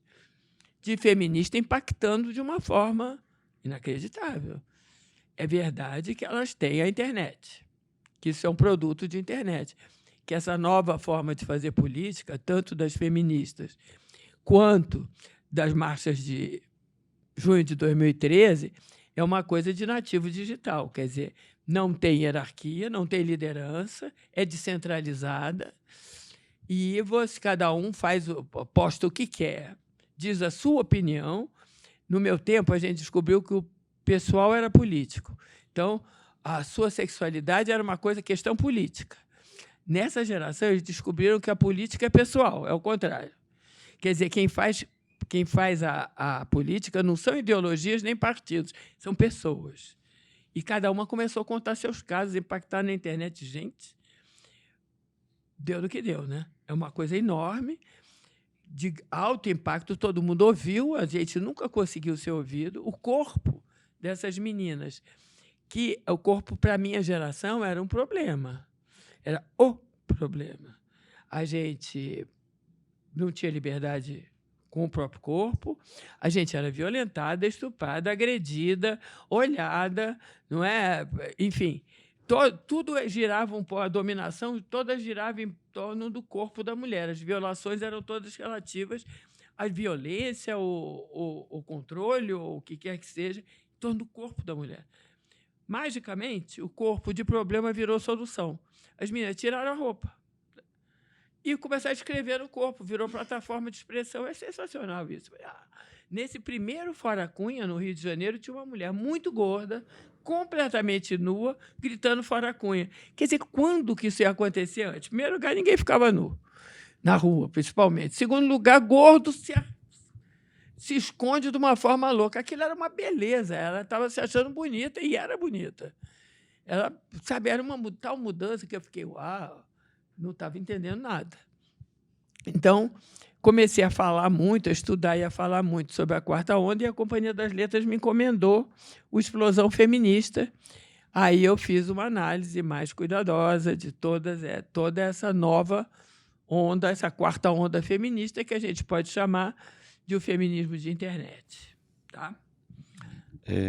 de feminista impactando de uma forma inacreditável. É verdade que elas têm a internet, que isso é um produto de internet, que essa nova forma de fazer política, tanto das feministas quanto das marchas de junho de 2013, é uma coisa de nativo digital, quer dizer, não tem hierarquia, não tem liderança, é descentralizada e cada um posta o que quer, diz a sua opinião. No meu tempo, a gente descobriu que o pessoal era político. Então, a sua sexualidade era uma questão política. Nessa geração, eles descobriram que a política é pessoal, é o contrário. Quer dizer, quem faz a política não são ideologias nem partidos, são pessoas. E cada uma começou a contar seus casos, impactar na internet. Gente, deu no que deu, né? É uma coisa enorme, de alto impacto, todo mundo ouviu, a gente nunca conseguiu ser ouvido. O corpo dessas meninas, que o corpo, para a minha geração, era um problema. Era o problema. A gente não tinha liberdade com o próprio corpo, a gente era violentada, estuprada, agredida, olhada, não é? Enfim, tudo girava a dominação toda girava em torno do corpo da mulher. As violações eram todas relativas à violência, o controle, ou o que quer que seja, em torno do corpo da mulher. Magicamente, o corpo de problema virou solução. As meninas tiraram a roupa e começaram a escrever no corpo, virou plataforma de expressão. É sensacional isso. Nesse primeiro Fora Cunha, no Rio de Janeiro, tinha uma mulher muito gorda, completamente nua, gritando Fora Cunha. Quer dizer, quando que isso ia acontecer antes? Em primeiro lugar, ninguém ficava nu, na rua, principalmente. Em segundo lugar, gordo se esconde de uma forma louca. Aquilo era uma beleza, ela estava se achando bonita e era bonita. Ela, sabe, era uma tal mudança que eu fiquei, uau, não estava entendendo nada. Então, comecei a falar muito, a estudar e a falar muito sobre a quarta onda, e a Companhia das Letras me encomendou o Explosão Feminista. Aí eu fiz uma análise mais cuidadosa de toda essa nova onda, essa quarta onda feminista, que a gente pode chamar de o feminismo de internet. Tá?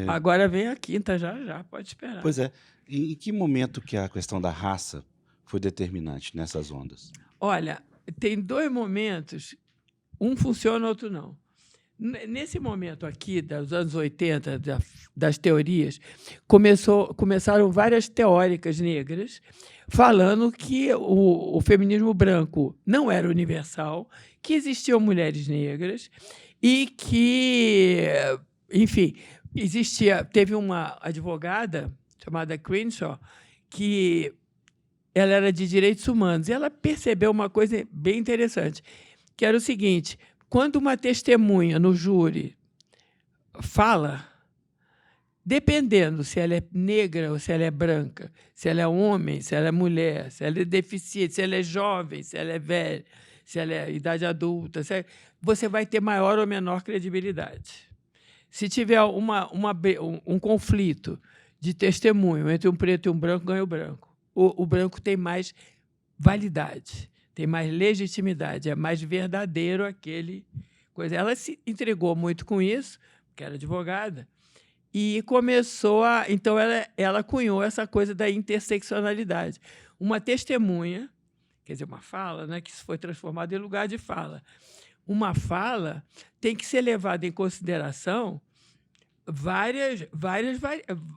Agora vem a quinta, já, pode esperar. Pois é. Em que momento que a questão da raça foi determinante nessas ondas? Olha, tem dois momentos, um funciona, outro não. Nesse momento aqui, dos anos 80, das teorias, começaram várias teóricas negras falando que o feminismo branco não era universal, que existiam mulheres negras e que, enfim, teve uma advogada chamada Crenshaw, que ela era de direitos humanos, e ela percebeu uma coisa bem interessante, que era o seguinte: quando uma testemunha no júri fala, dependendo se ela é negra ou se ela é branca, se ela é homem, se ela é mulher, se ela é deficiente, se ela é jovem, se ela é velha, se ela é idade adulta, você vai ter maior ou menor credibilidade. Se tiver um conflito de testemunho entre um preto e um branco, ganha o branco. O branco tem mais validade, tem mais legitimidade, é mais verdadeiro aquele coisa. Ela se entregou muito com isso, porque era advogada, e começou a... Então, ela cunhou essa coisa da interseccionalidade. Uma testemunha, quer dizer, uma fala, né, que isso foi transformado em lugar de fala. Uma fala tem que ser levada em consideração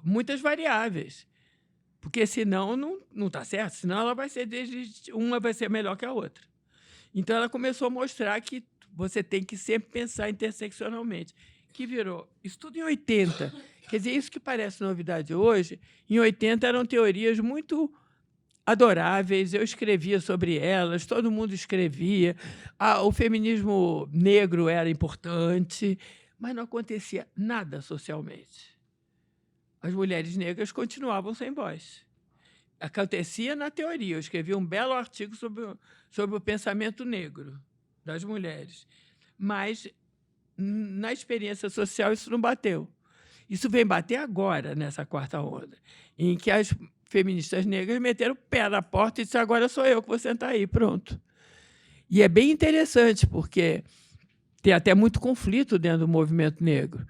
muitas variáveis, porque senão não está certo, senão ela vai ser uma vai ser melhor que a outra. Então, ela começou a mostrar que você tem que sempre pensar interseccionalmente, que virou isso tudo em 80. Quer dizer, isso que parece novidade hoje, em 80 eram teorias muito adoráveis, eu escrevia sobre elas, todo mundo escrevia, o feminismo negro era importante, mas não acontecia nada socialmente. As mulheres negras continuavam sem voz. Acontecia na teoria. Eu escrevi um belo artigo sobre o pensamento negro das mulheres, mas na experiência social isso não bateu. Isso vem bater agora, nessa quarta onda, em que as feministas negras meteram o pé na porta e disseram: agora sou eu que vou sentar aí, pronto. E é bem interessante, porque tem até muito conflito dentro do movimento negro,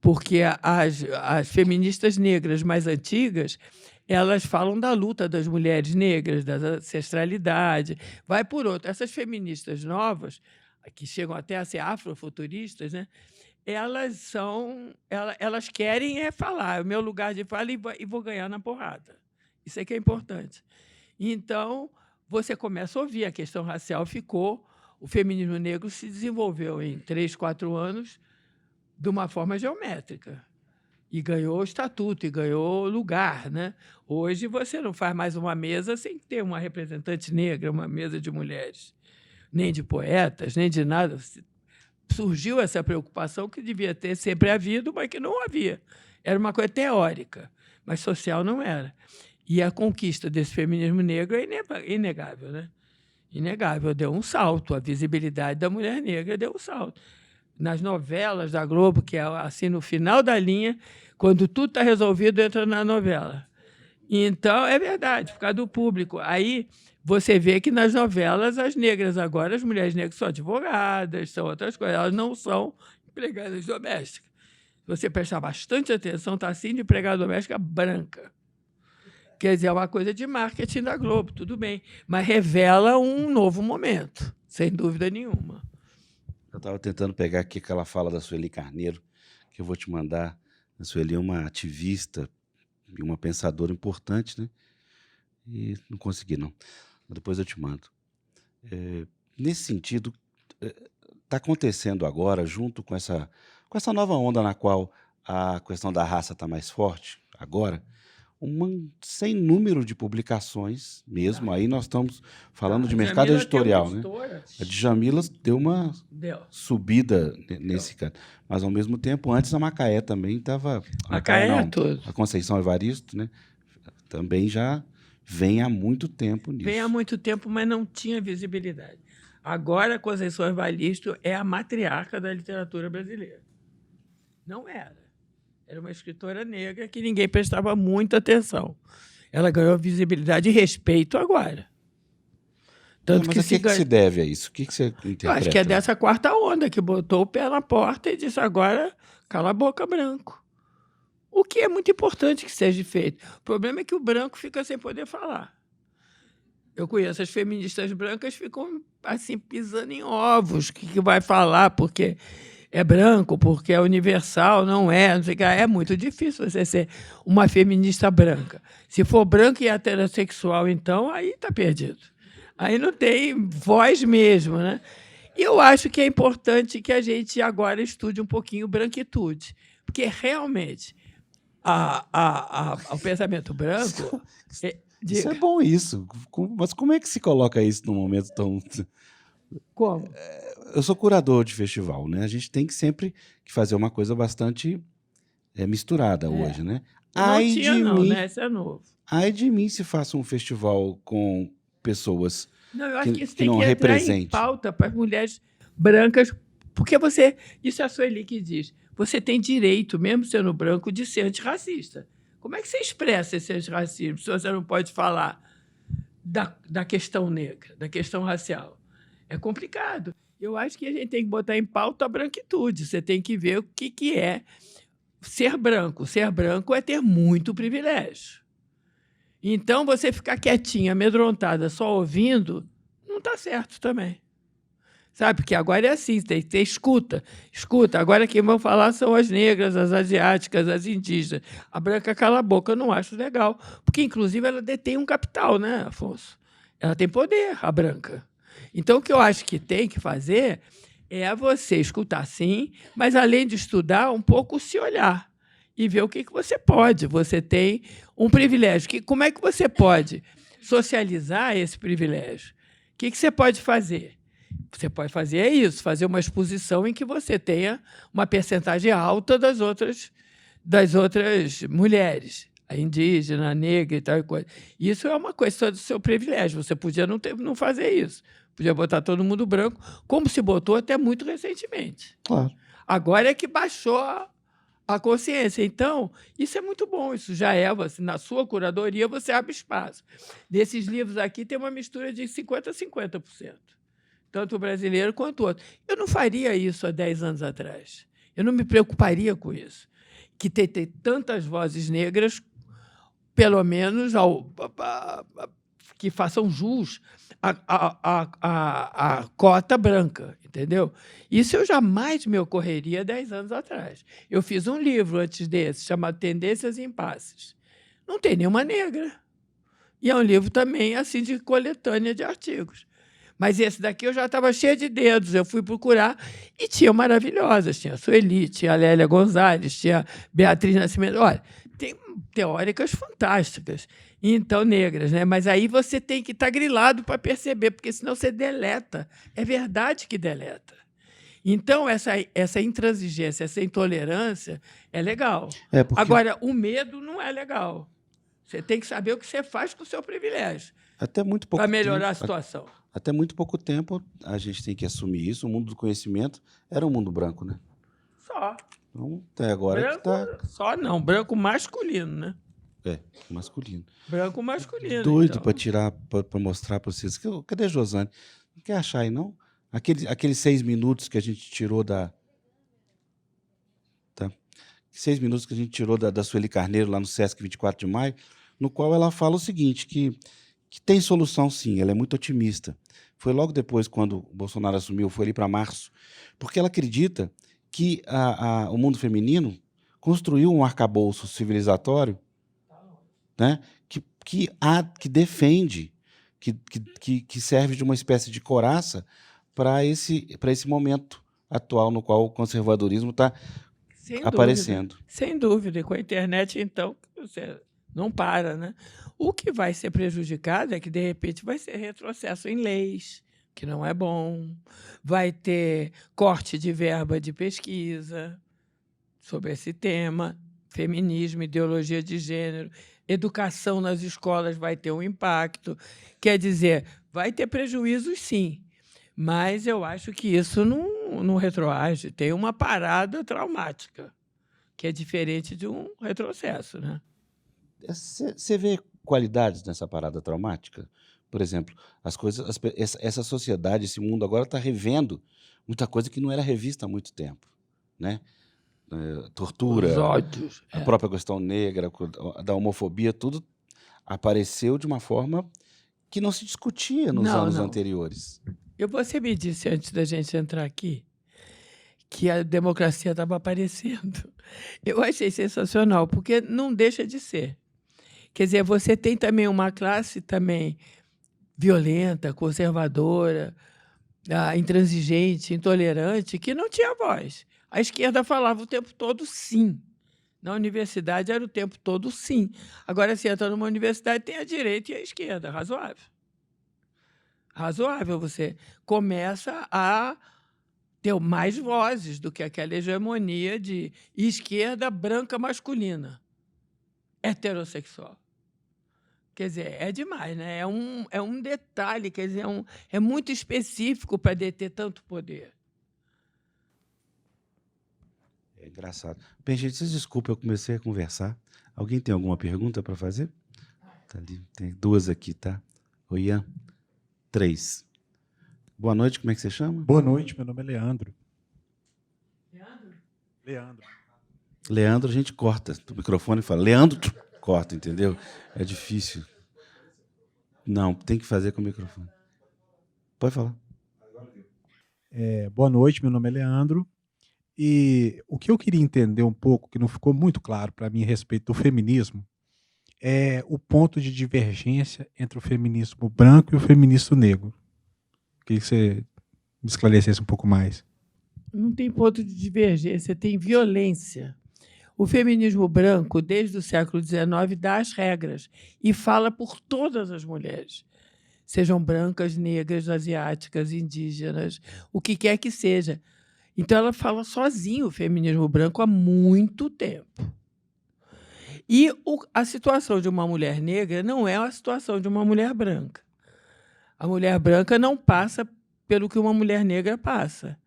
porque as feministas negras mais antigas, elas falam da luta das mulheres negras, da ancestralidade, vai por outro. Essas feministas novas, que chegam até a ser afrofuturistas, né, elas querem falar, é o meu lugar de fala e vou ganhar na porrada. Isso é que é importante. Então, você começa a ouvir, a questão racial o feminismo negro se desenvolveu em 3, 4 anos de uma forma geométrica. E ganhou estatuto, e ganhou lugar, né? Hoje você não faz mais uma mesa sem ter uma representante negra, uma mesa de mulheres, nem de poetas, nem de nada. Surgiu essa preocupação que devia ter sempre havido, mas que não havia. Era uma coisa teórica, mas social não era. E a conquista desse feminismo negro é inegável, né? Inegável, deu um salto. A visibilidade da mulher negra deu um salto. Nas novelas da Globo, que é assim, no final da linha, quando tudo está resolvido, entra na novela. Então, é verdade, por causa do público. Aí você vê que nas novelas, as negras agora, as mulheres negras são advogadas, são outras coisas, elas não são empregadas domésticas. Se você prestar bastante atenção, está assim de empregada doméstica branca. Quer dizer, é uma coisa de marketing da Globo, tudo bem, mas revela um novo momento, sem dúvida nenhuma. Eu estava tentando pegar aqui aquela fala da Sueli Carneiro, que eu vou te mandar. A Sueli é uma ativista e uma pensadora importante, né? E não consegui, não. Mas depois eu te mando. Nesse sentido, está acontecendo agora, junto com essa nova onda na qual a questão da raça está mais forte, agora, sem número de publicações mesmo. Aí nós estamos falando de mercado editorial, né? A Djamila deu uma subida nesse caso. Mas, ao mesmo tempo, antes a Macaé também estava... Macaé é tudo. A Conceição Evaristo, né? Também já vem há muito tempo nisso. Vem há muito tempo, mas não tinha visibilidade. Agora, a Conceição Evaristo é a matriarca da literatura brasileira. Não era. Era uma escritora negra que ninguém prestava muita atenção. Ela ganhou visibilidade e respeito agora. Tanto mas que se deve a isso? O que você interpreta? Eu acho que é dessa quarta onda, que botou o pé na porta e disse: agora, cala a boca, branco. O que é muito importante que seja feito. O problema é que o branco fica sem poder falar. Eu conheço as feministas brancas, ficam assim, pisando em ovos. O que vai falar? Porque é branco, porque é universal, não é. Não sei o que. É muito difícil você ser uma feminista branca. Se for branco e heterossexual, então, aí está perdido. Aí não tem voz mesmo, né? E eu acho que é importante que a gente agora estude um pouquinho branquitude, porque realmente o pensamento branco... Isso é bom, isso. Mas como é que se coloca isso num momento tão... Como? Eu sou curador de festival, né? A gente tem que sempre fazer uma coisa bastante misturada hoje, né? Não tinha, não, né? Isso é novo. Ai de mim se faça um festival com pessoas não, eu acho que isso que tem não que entrar represente. Em pauta para as mulheres brancas, porque isso é a Sueli que diz, você tem direito, mesmo sendo branco, de ser antirracista. Como é que você expressa esse antirracismo se você não pode falar da questão negra, da questão racial? É complicado. Eu acho que a gente tem que botar em pauta a branquitude. Você tem que ver o que é ser branco é ter muito privilégio. Então, você ficar quietinha, amedrontada, só ouvindo, não está certo também. Sabe? Porque agora é assim, tem que ter escuta. Escuta, agora quem vão falar são as negras, as asiáticas, as indígenas. A branca cala a boca, eu não acho legal. Porque, inclusive, ela detém um capital, né, Afonso? Ela tem poder, a branca. Então, o que eu acho que tem que fazer é você escutar, sim, mas, além de estudar, um pouco se olhar e ver o que você pode. Você tem um privilégio. Como é que você pode socializar esse privilégio? O que você pode fazer? Você pode fazer isso, fazer uma exposição em que você tenha uma percentagem alta das outras mulheres, a indígena, a negra e tal coisa. Isso é uma questão do seu privilégio. Você podia não fazer isso. Podia botar todo mundo branco, como se botou até muito recentemente. Claro. Agora é que baixou a consciência. Então, isso é muito bom. Isso já é, na sua curadoria, você abre espaço. Desses livros aqui tem uma mistura de 50% a 50%. Tanto o brasileiro quanto o outro. Eu não faria isso há 10 anos atrás. Eu não me preocuparia com isso. Que ter tantas vozes negras, pelo menos, que façam jus à cota branca, entendeu? Isso eu jamais me ocorreria 10 anos atrás. Eu fiz um livro antes desse, chamado Tendências e Impasses. Não tem nenhuma negra. E é um livro também assim de coletânea de artigos. Mas esse daqui eu já estava cheio de dedos. Eu fui procurar e tinha maravilhosas. Tinha a Sueli, tinha a Lélia Gonzalez, tinha a Beatriz Nascimento. Olha, tem teóricas fantásticas. Então, negras, né? Mas aí você tem que estar grilado para perceber, porque senão você deleta. É verdade que deleta. Então, essa intransigência, essa intolerância é legal. Porque... Agora, o medo não é legal. Você tem que saber o que você faz com o seu privilégio. Até muito pouco para melhorar a situação. Até muito pouco tempo, a gente tem que assumir isso. O mundo do conhecimento era um mundo branco, né? Só. Então, até agora branco, que está... Só não, branco masculino, né? É, masculino. Branco masculino. Doido então. para tirar, para mostrar para vocês. Cadê a Josane? Não quer achar aí, não? Aqueles 6 minutos que a gente tirou da... Tá? 6 minutos que a gente tirou da Sueli Carneiro, lá no Sesc 24 de maio, no qual ela fala o seguinte, que tem solução, sim, ela é muito otimista. Foi logo depois, quando o Bolsonaro assumiu, foi ali para março, porque ela acredita que o mundo feminino construiu um arcabouço civilizatório, né, que defende, que serve de uma espécie de coraça para esse momento atual no qual o conservadorismo está aparecendo. Sem dúvida. E com a internet, então, você não para, né? O que vai ser prejudicado é que, de repente, vai ser retrocesso em leis, que não é bom. Vai ter corte de verba de pesquisa sobre esse tema, feminismo, ideologia de gênero, educação nas escolas vai ter um impacto. Quer dizer, vai ter prejuízos, sim, mas eu acho que isso não retroage. Tem uma parada traumática, que é diferente de um retrocesso, né? Você vê qualidades nessa parada traumática? Por exemplo, essa sociedade, esse mundo agora está revendo muita coisa que não era revista há muito tempo, né? Tortura, os ódios, a própria questão negra, da homofobia, tudo apareceu de uma forma que não se discutia nos anos anteriores. Você me disse, antes da gente entrar aqui, que a democracia estava aparecendo. Eu achei sensacional, porque não deixa de ser. Quer dizer, você tem também uma classe também violenta, conservadora, intransigente, intolerante, que não tinha voz. A esquerda falava o tempo todo sim. Na universidade era o tempo todo sim. Agora, se entra numa universidade, tem a direita e a esquerda. Razoável. Razoável. Você começa a ter mais vozes do que aquela hegemonia de esquerda branca masculina, heterossexual. Quer dizer, é demais, né? É um detalhe, quer dizer, é muito específico para deter tanto poder. É engraçado. Bem, gente, vocês desculpem, eu comecei a conversar. Alguém tem alguma pergunta para fazer? Tá ali, tem 2 aqui, tá? O Ian, 3. Boa noite, como é que você chama? Boa noite, meu nome é Leandro. Leandro? Leandro. Leandro, a gente corta do microfone e fala, Leandro, corta, entendeu? É difícil. Não, tem que fazer com o microfone. Pode falar. Boa noite, meu nome é Leandro. E o que eu queria entender um pouco, que não ficou muito claro para mim a respeito do feminismo, é o ponto de divergência entre o feminismo branco e o feminismo negro. Queria que você me esclarecesse um pouco mais. Não tem ponto de divergência, tem violência. O feminismo branco, desde o século XIX, dá as regras e fala por todas as mulheres, sejam brancas, negras, asiáticas, indígenas, o que quer que seja. Então, ela fala sozinha o feminismo branco há muito tempo. E a situação de uma mulher negra não é a situação de uma mulher branca. A mulher branca não passa pelo que uma mulher negra passa.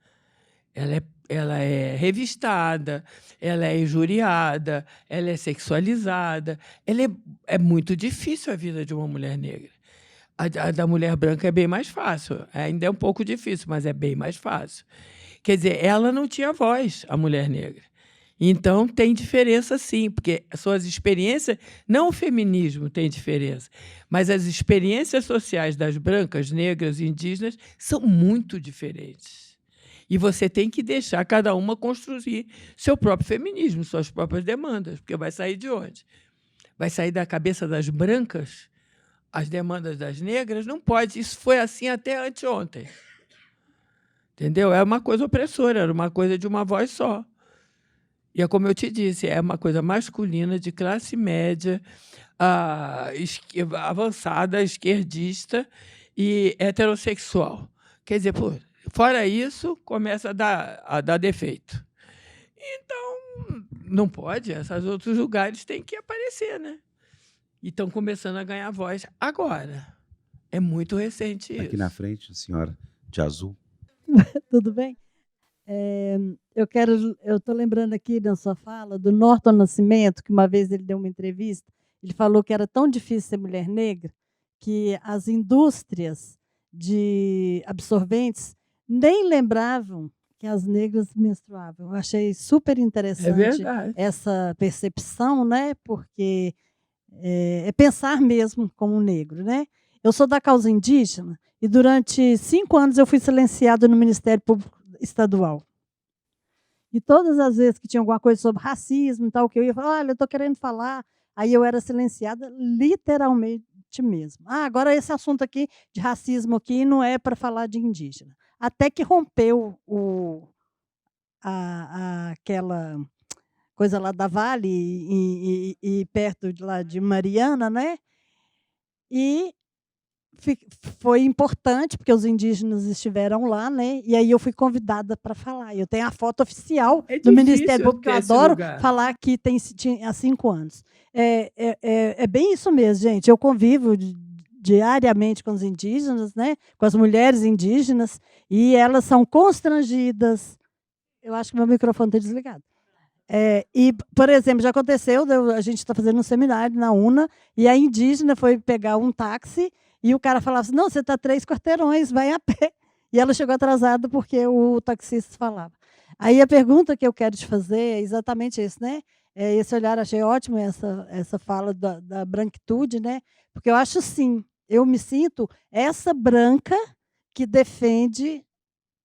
Ela é revistada, ela é injuriada, ela é sexualizada. É muito difícil a vida de uma mulher negra. A da mulher branca é bem mais fácil. Ainda é um pouco difícil, mas é bem mais fácil. Quer dizer, ela não tinha voz, a mulher negra. Então, tem diferença, sim, porque suas experiências, não o feminismo tem diferença, mas as experiências sociais das brancas, negras e indígenas são muito diferentes. E você tem que deixar cada uma construir seu próprio feminismo, suas próprias demandas, porque vai sair de onde? Vai sair da cabeça das brancas as demandas das negras? Não pode. Isso foi assim até anteontem. Entendeu? É uma coisa opressora, era uma coisa de uma voz só. E é como eu te disse, é uma coisa masculina, de classe média, avançada, esquerdista e heterossexual. Quer dizer, pô, fora isso, começa a dar defeito. Então, não pode, esses outros lugares têm que aparecer, né? E estão começando a ganhar voz agora. É muito recente isso. Aqui na frente, a senhora de azul. Tudo bem? Eu estou lembrando aqui da sua fala do Norton Nascimento, que uma vez ele deu uma entrevista, ele falou que era tão difícil ser mulher negra que as indústrias de absorventes nem lembravam que as negras menstruavam. Eu achei super interessante essa percepção, né? Porque é pensar mesmo como um negro, né? Eu sou da causa indígena e durante 5 anos eu fui silenciada no Ministério Público Estadual. E todas as vezes que tinha alguma coisa sobre racismo e tal, que eu ia falar, olha, eu estou querendo falar, aí eu era silenciada literalmente mesmo. Agora esse assunto aqui de racismo aqui não é para falar de indígena. Até que rompeu aquela coisa lá da Vale e perto de lá de Mariana, né? E foi importante, porque os indígenas estiveram lá, né? E aí eu fui convidada para falar. Eu tenho a foto oficial do Ministério Público, que eu adoro falar que tinha há 5 anos. É bem isso mesmo, gente. Eu convivo diariamente com os indígenas, né? Com as mulheres indígenas, e elas são constrangidas. Eu acho que meu microfone está desligado. E, por exemplo, já aconteceu, a gente está fazendo um seminário na UNA, e a indígena foi pegar um táxi, e o cara falava assim, não, você está 3 quarteirões, vai a pé. E ela chegou atrasada porque o taxista falava. Aí a pergunta que eu quero te fazer é exatamente isso, né? Esse olhar, achei ótimo essa fala da branquitude, né? Porque eu acho, sim, eu me sinto essa branca que defende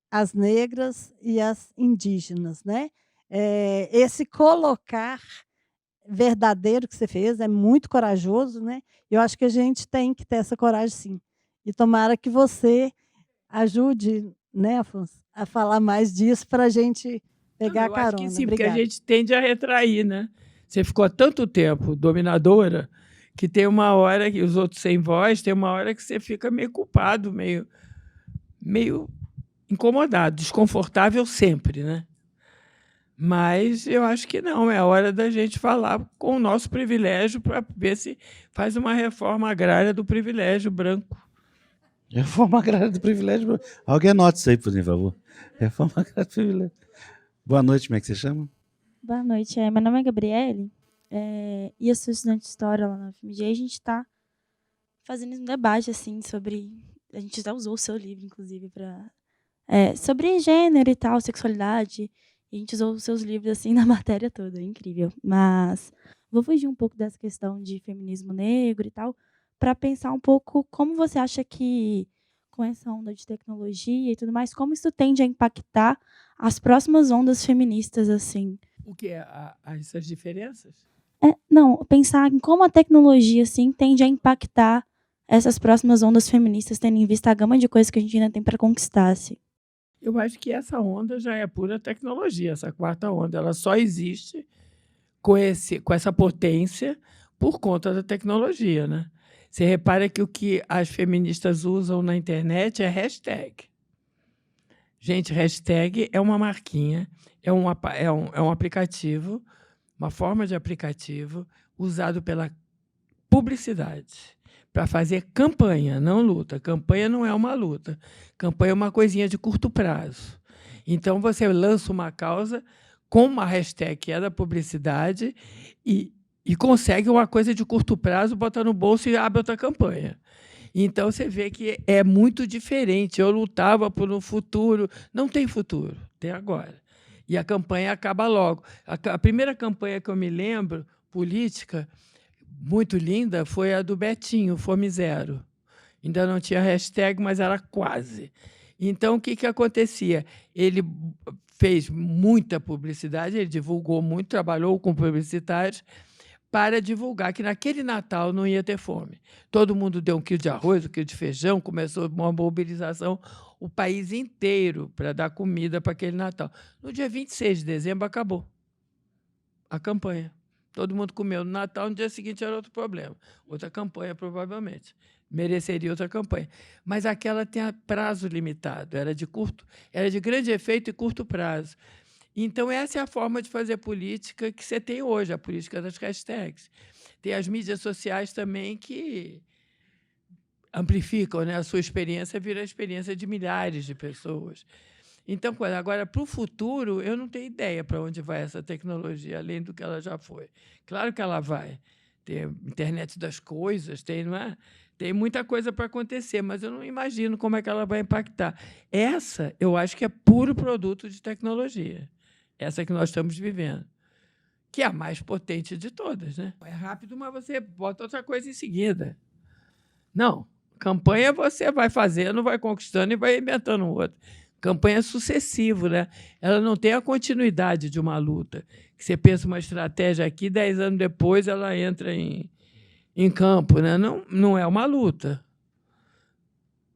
as negras e as indígenas, né? Esse colocar verdadeiro que você fez é muito corajoso, né? Eu acho que a gente tem que ter essa coragem, sim. E tomara que você ajude, né, Afonso, a falar mais disso para a gente pegar a carona. Acho que sim, Obrigada. porque a gente tende a retrair, né? Você ficou há tanto tempo dominadora que tem uma hora que os outros sem voz, tem uma hora que você fica meio culpado, meio incomodado, desconfortável sempre, né? Mas eu acho que não, é hora da gente falar com o nosso privilégio para ver se faz uma reforma agrária do privilégio branco. Reforma agrária do privilégio branco. Alguém anote isso aí, por favor. Reforma agrária do privilégio. Boa noite, como é que você chama? Boa noite, meu nome é Gabriele, e eu sou estudante de História lá na UFMG, e a gente está fazendo um debate assim, sobre... A gente já usou o seu livro, inclusive, sobre gênero e tal, sexualidade... E a gente usou os seus livros assim na matéria toda, é incrível. Mas vou fugir um pouco dessa questão de feminismo negro e tal, para pensar um pouco como você acha que, com essa onda de tecnologia e tudo mais, como isso tende a impactar as próximas ondas feministas, assim. O que é essas diferenças? Não, pensar em como a tecnologia, assim, tende a impactar essas próximas ondas feministas, tendo em vista a gama de coisas que a gente ainda tem para conquistar, assim. Eu acho que essa onda já é pura tecnologia, essa quarta onda. Ela só existe com essa potência por conta da tecnologia, né? Você repara que o que as feministas usam na internet é hashtag. Gente, hashtag é uma marquinha, é um aplicativo, uma forma de aplicativo usado pela publicidade para fazer campanha, não luta. Campanha não é uma luta. Campanha é uma coisinha de curto prazo. Então, você lança uma causa com uma hashtag que é da publicidade e consegue uma coisa de curto prazo, bota no bolso e abre outra campanha. Então, você vê que é muito diferente. Eu lutava por um futuro. Não tem futuro, tem agora. E a campanha acaba logo. A primeira campanha que eu me lembro, política, muito linda, foi a do Betinho, Fome Zero. Ainda não tinha hashtag, mas era quase. Então, o que acontecia? Ele fez muita publicidade, ele divulgou muito, trabalhou com publicitários para divulgar que naquele Natal não ia ter fome. Todo mundo deu 1 quilo de arroz, 1 quilo de feijão, começou uma mobilização, o país inteiro, para dar comida para aquele Natal. No dia 26 de dezembro, acabou a campanha. Todo mundo comeu no Natal, no dia seguinte era outro problema. Outra campanha, provavelmente. Mereceria outra campanha. Mas aquela tem prazo limitado, era de grande efeito e curto prazo. Então, essa é a forma de fazer política que você tem hoje, a política das hashtags. Tem as mídias sociais também que amplificam, né? A sua experiência vira a experiência de milhares de pessoas. Então, agora, para o futuro, eu não tenho ideia para onde vai essa tecnologia, além do que ela já foi. Claro que ela vai. Tem a internet das coisas, não é? Tem muita coisa para acontecer, mas eu não imagino como é que ela vai impactar. Essa, eu acho que é puro produto de tecnologia. Essa que nós estamos vivendo, que é a mais potente de todas, né? É rápido, mas você bota outra coisa em seguida. Não, campanha você vai fazendo, vai conquistando e vai inventando outra. Campanha sucessiva, né? Ela não tem a continuidade de uma luta. Que você pensa uma estratégia aqui, 10 anos depois ela entra em campo, né? Não é uma luta.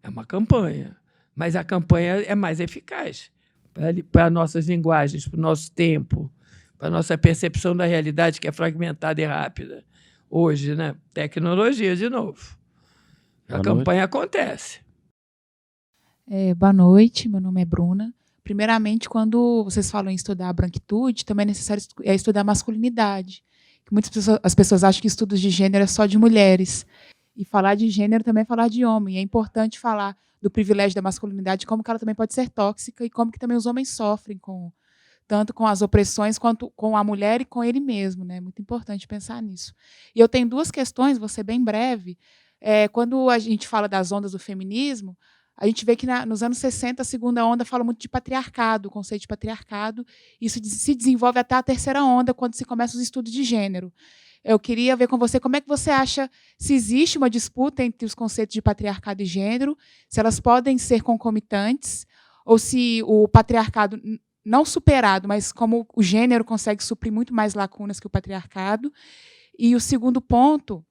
É uma campanha. Mas a campanha é mais eficaz para nossas linguagens, para o nosso tempo, para a nossa percepção da realidade, que é fragmentada e rápida. Hoje, né? Tecnologia, de novo. A campanha acontece. Boa noite, meu nome é Bruna. Primeiramente, quando vocês falam em estudar a branquitude, também é necessário estudar a masculinidade. As pessoas acham que estudos de gênero é só de mulheres. E falar de gênero também é falar de homem. É importante falar do privilégio da masculinidade, como que ela também pode ser tóxica e como que também os homens sofrem tanto com as opressões quanto com a mulher e com ele mesmo, né? É muito importante pensar nisso. E eu tenho 2 questões, vou ser bem breve. Quando a gente fala das ondas do feminismo, a gente vê que nos anos 60, a segunda onda fala muito de patriarcado, o conceito de patriarcado. Isso se desenvolve até a terceira onda, quando se começa os estudos de gênero. Eu queria ver com você como é que você acha, se existe uma disputa entre os conceitos de patriarcado e gênero, se elas podem ser concomitantes, ou se o patriarcado, não superado, mas como o gênero consegue suprir muito mais lacunas que o patriarcado. E o segundo ponto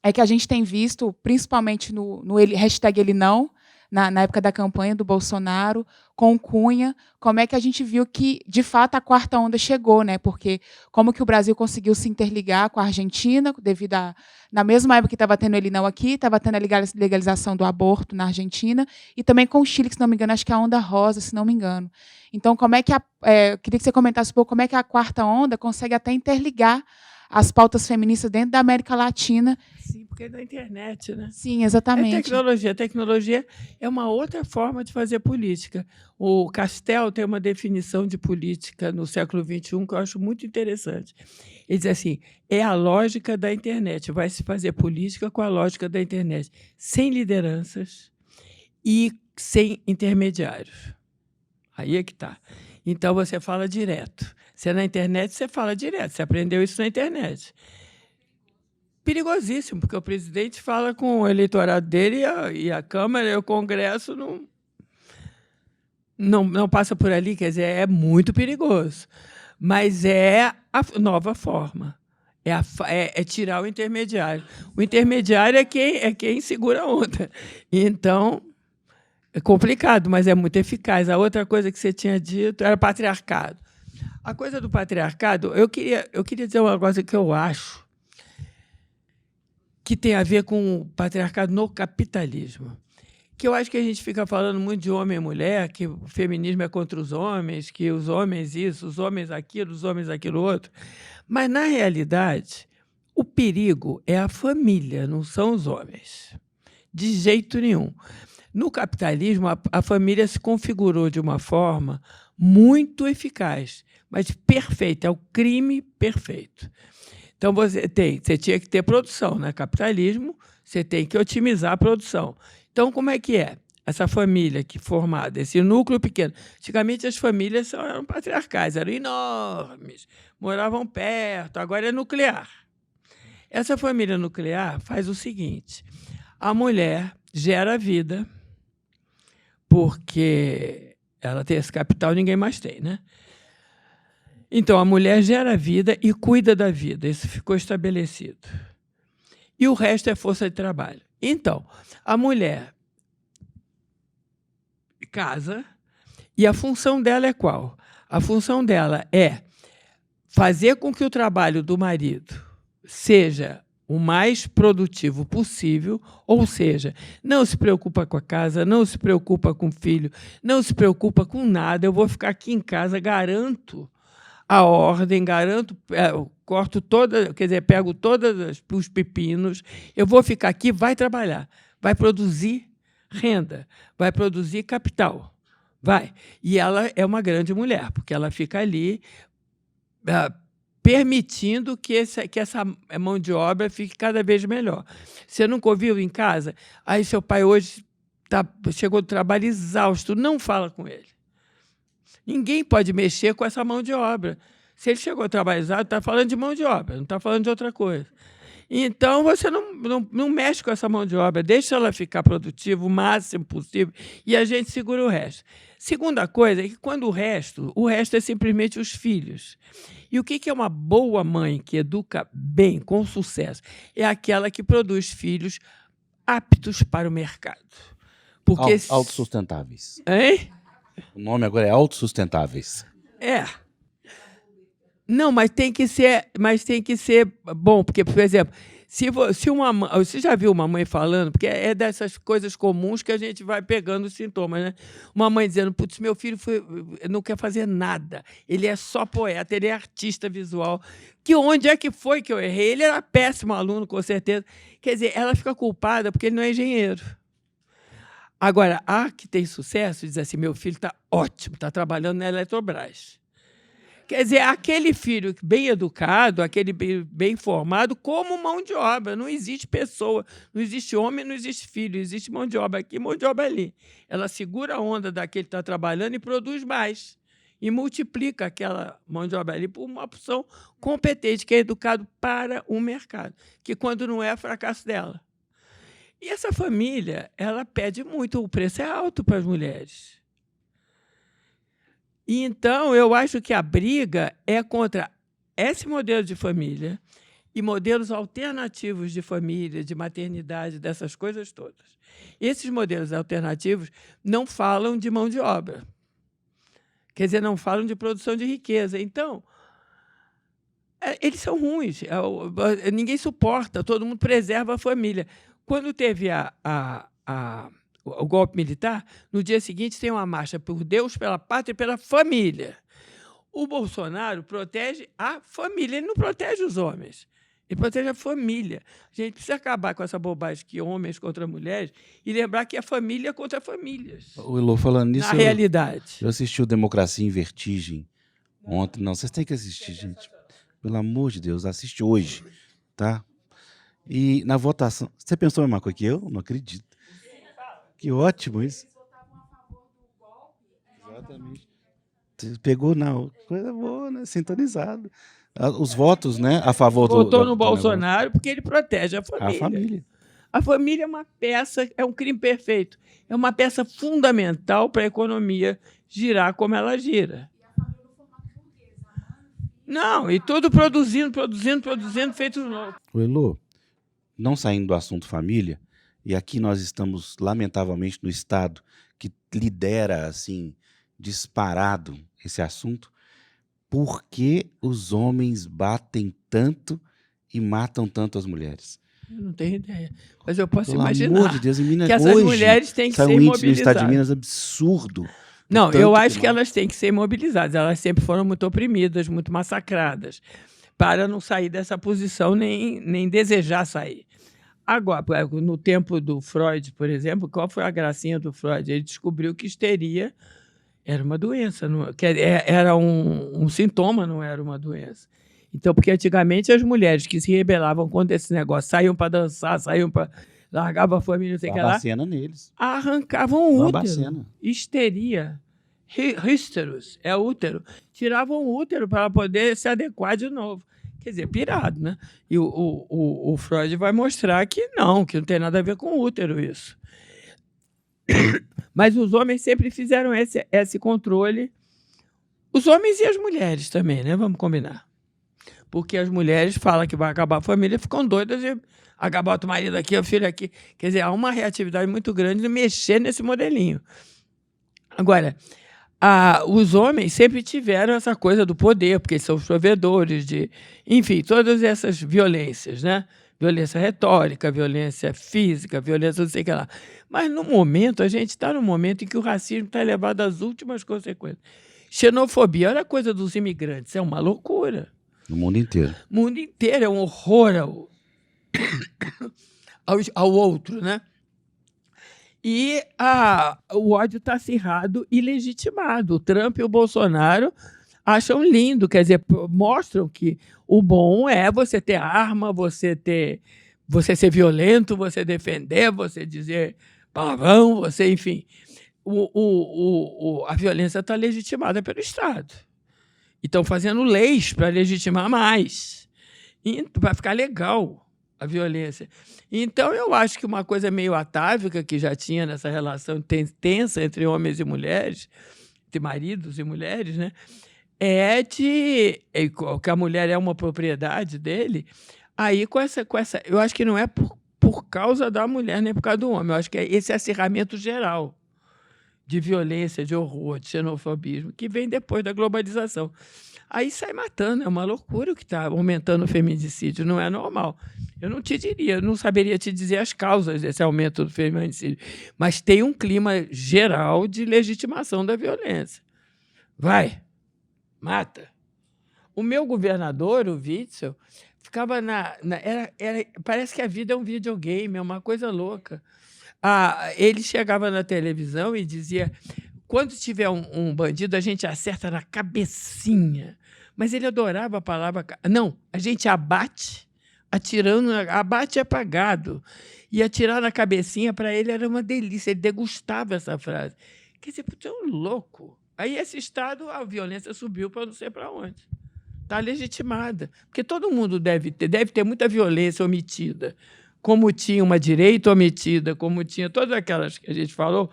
é que a gente tem visto, principalmente no hashtag ele não, na época da campanha do Bolsonaro, com Cunha, como é que a gente viu que, de fato, a quarta onda chegou, né? Porque como que o Brasil conseguiu se interligar com a Argentina, devido na mesma época que estava tendo ele não aqui, estava tendo a legalização do aborto na Argentina, e também com o Chile, que, se não me engano, acho que é a onda rosa, se não me engano. Então, como é que queria que você comentasse um pouco como é que a quarta onda consegue até interligar as pautas feministas dentro da América Latina. Sim, porque é da internet, né? Sim, exatamente. É tecnologia. Tecnologia é uma outra forma de fazer política. O Castel tem uma definição de política no século XXI que eu acho muito interessante. Ele diz assim, é a lógica da internet. Vai se fazer política com a lógica da internet, sem lideranças e sem intermediários. Aí é que está. Então, você fala direto. Se é na internet, você fala direto. Você aprendeu isso na internet. Perigosíssimo, porque o presidente fala com o eleitorado dele e a Câmara e o Congresso não passa por ali. Quer dizer, é muito perigoso. Mas é a nova forma. É tirar o intermediário. O intermediário é quem segura a onda. Então, é complicado, mas é muito eficaz. A outra coisa que você tinha dito era patriarcado. A coisa do patriarcado, eu queria dizer uma coisa que eu acho que tem a ver com o patriarcado no capitalismo. Que eu acho que a gente fica falando muito de homem e mulher, que o feminismo é contra os homens, que os homens isso, os homens aquilo outro. Mas, na realidade, o perigo é a família, não são os homens. De jeito nenhum. No capitalismo, a família se configurou de uma forma muito eficaz, mas perfeita, é o crime perfeito. Então, você tinha que ter produção. No capitalismo, você tem que otimizar a produção. Então, como é que é? Essa família formada, esse núcleo pequeno. Antigamente, as famílias eram patriarcais, eram enormes, moravam perto, agora é nuclear. Essa família nuclear faz o seguinte: a mulher gera vida, porque ela tem esse capital, ninguém mais tem, né? Então, a mulher gera vida e cuida da vida. Isso ficou estabelecido. E o resto é força de trabalho. Então, a mulher casa e a função dela é qual? A função dela é fazer com que o trabalho do marido seja o mais produtivo possível, ou seja, não se preocupa com a casa, não se preocupa com o filho, não se preocupa com nada. Eu vou ficar aqui em casa, garanto a ordem, garanto, corto toda, quer dizer, pego todos os pepinos, eu vou ficar aqui, vai trabalhar, vai produzir renda, vai produzir capital, vai. E ela é uma grande mulher, porque ela fica ali permitindo que essa mão de obra fique cada vez melhor. Você nunca ouviu em casa? Aí seu pai hoje chegou do trabalho exausto, não fala com ele. Ninguém pode mexer com essa mão de obra. Se ele chegou trabalhado, está falando de mão de obra, não está falando de outra coisa. Então, você não mexe com essa mão de obra, deixa ela ficar produtiva o máximo possível e a gente segura o resto. Segunda coisa é que, quando o resto é simplesmente os filhos. E o que é uma boa mãe que educa bem, com sucesso? É aquela que produz filhos aptos para o mercado. Porque Autossustentáveis. Hein? O nome agora é autossustentáveis. É. Não, mas tem que ser bom, porque, por exemplo, se uma mãe, você já viu uma mãe falando, porque é dessas coisas comuns que a gente vai pegando os sintomas, né? Uma mãe dizendo: putz, meu filho não quer fazer nada, ele é só poeta, ele é artista visual. Que onde é que foi que eu errei? Ele era péssimo aluno, com certeza. Quer dizer, ela fica culpada porque ele não é engenheiro. Agora, a que tem sucesso diz assim: meu filho está ótimo, está trabalhando na Eletrobras. Quer dizer, aquele filho bem educado, aquele bem formado, como mão de obra. Não existe pessoa, não existe homem, não existe filho, existe mão de obra aqui, mão de obra ali. Ela segura a onda daquele que está trabalhando e produz mais. E multiplica aquela mão de obra ali por uma opção competente, que é educado para o mercado, que, quando não é fracasso dela. E essa família, ela pede muito, o preço é alto para as mulheres. E, então, eu acho que a briga é contra esse modelo de família e modelos alternativos de família, de maternidade, dessas coisas todas. Esses modelos alternativos não falam de mão de obra. Quer dizer, não falam de produção de riqueza. Então, eles são ruins. Ninguém suporta, todo mundo preserva a família. Quando teve o golpe militar, no dia seguinte tem uma marcha por Deus, pela pátria e pela família. O Bolsonaro protege a família, ele não protege os homens, ele protege a família. A gente precisa acabar com essa bobagem que homens contra mulheres e lembrar que é família contra famílias. O Elô, falando nisso, na realidade. Eu assisti o Democracia em Vertigem ontem. Não, vocês têm que assistir, gente. Pelo amor de Deus, assiste hoje, tá? E na votação... Você pensou a mesma coisa que eu? Não acredito. Que ótimo isso. Exatamente. Pegou, não. Coisa boa, né? Sintonizado. Os votos, né? A favor do. Votou do no negócio. Bolsonaro porque ele protege a A família. família. A família é uma peça, é um crime perfeito. É uma peça fundamental para a economia girar como ela gira. Não, e tudo produzindo, feito louco. O Elô, não saindo do assunto família, e aqui nós estamos, lamentavelmente, no Estado que lidera, assim, disparado esse assunto, por que os homens batem tanto e matam tanto as mulheres? Eu não tenho ideia. Mas eu posso Pelo imaginar amor de Deus, em Minas, que essas hoje, mulheres têm que saiu ser um índice no estado de mobilizadas. Minas absurdo. Não, Tanto eu acho que mata. elas têm que ser mobilizadas. Elas sempre foram muito oprimidas, muito massacradas, para não sair dessa posição nem desejar sair. Agora, no tempo do Freud, por exemplo, qual foi a gracinha do Freud? Ele descobriu que histeria era uma doença, era um sintoma, não era uma doença. Então, porque antigamente as mulheres que se rebelavam contra esse negócio, saíam para dançar, largavam a família, não sei o que lá, Barbacena neles. arrancavam o útero. Barbacena. Histeria. Hysterus, é útero. Tiravam o útero para poder se adequar de novo. Quer dizer, pirado, né? E o Freud vai mostrar que não tem nada a ver com útero isso. Mas os homens sempre fizeram esse controle. Os homens e as mulheres também, né? Vamos combinar. Porque as mulheres falam que vai acabar a família, ficam doidas e acabar o marido aqui, o filho aqui. Quer dizer, há uma reatividade muito grande de mexer nesse modelinho. Agora, os homens sempre tiveram essa coisa do poder, porque eles são os provedores de... Enfim, todas essas violências, né? Violência retórica, violência física, violência não sei o que lá. Mas, no momento, a gente está num momento em que o racismo está elevado às últimas consequências. Xenofobia, olha a coisa dos imigrantes, é uma loucura. No mundo inteiro. O mundo inteiro é um horror ao outro, né? E o ódio está acirrado e legitimado. O Trump e o Bolsonaro acham lindo, quer dizer, mostram que o bom é você ter arma, você ser violento, você defender, você dizer palavrão, você, enfim. A violência está legitimada pelo Estado. E estão fazendo leis para legitimar mais. E vai ficar legal a violência. Então, eu acho que uma coisa meio atávica que já tinha nessa relação tensa entre homens e mulheres, entre maridos e mulheres, né, é que a mulher é uma propriedade dele. Aí, com essa, eu acho que não é por causa da mulher nem por causa do homem. Eu acho que é esse acirramento geral de violência, de horror, de xenofobismo, que vem depois da globalização. Aí sai matando, é uma loucura o que está aumentando o feminicídio, não é normal. Eu não te diria, não saberia te dizer as causas desse aumento do feminicídio, mas tem um clima geral de legitimação da violência. Vai, mata. O meu governador, o Witzel, ficava parece que a vida é um videogame, é uma coisa louca. Ele chegava na televisão e dizia: quando tiver um bandido, a gente acerta na cabecinha. Mas ele adorava a palavra... Não, a gente abate, atirando... Abate é apagado. E atirar na cabecinha, para ele, era uma delícia. Ele degustava essa frase. Quer dizer, putz, é um louco. Aí, esse Estado, a violência subiu para não sei para onde. Está legitimada. Porque todo mundo deve ter muita violência omitida. Como tinha uma direita omitida, como tinha todas aquelas que a gente falou...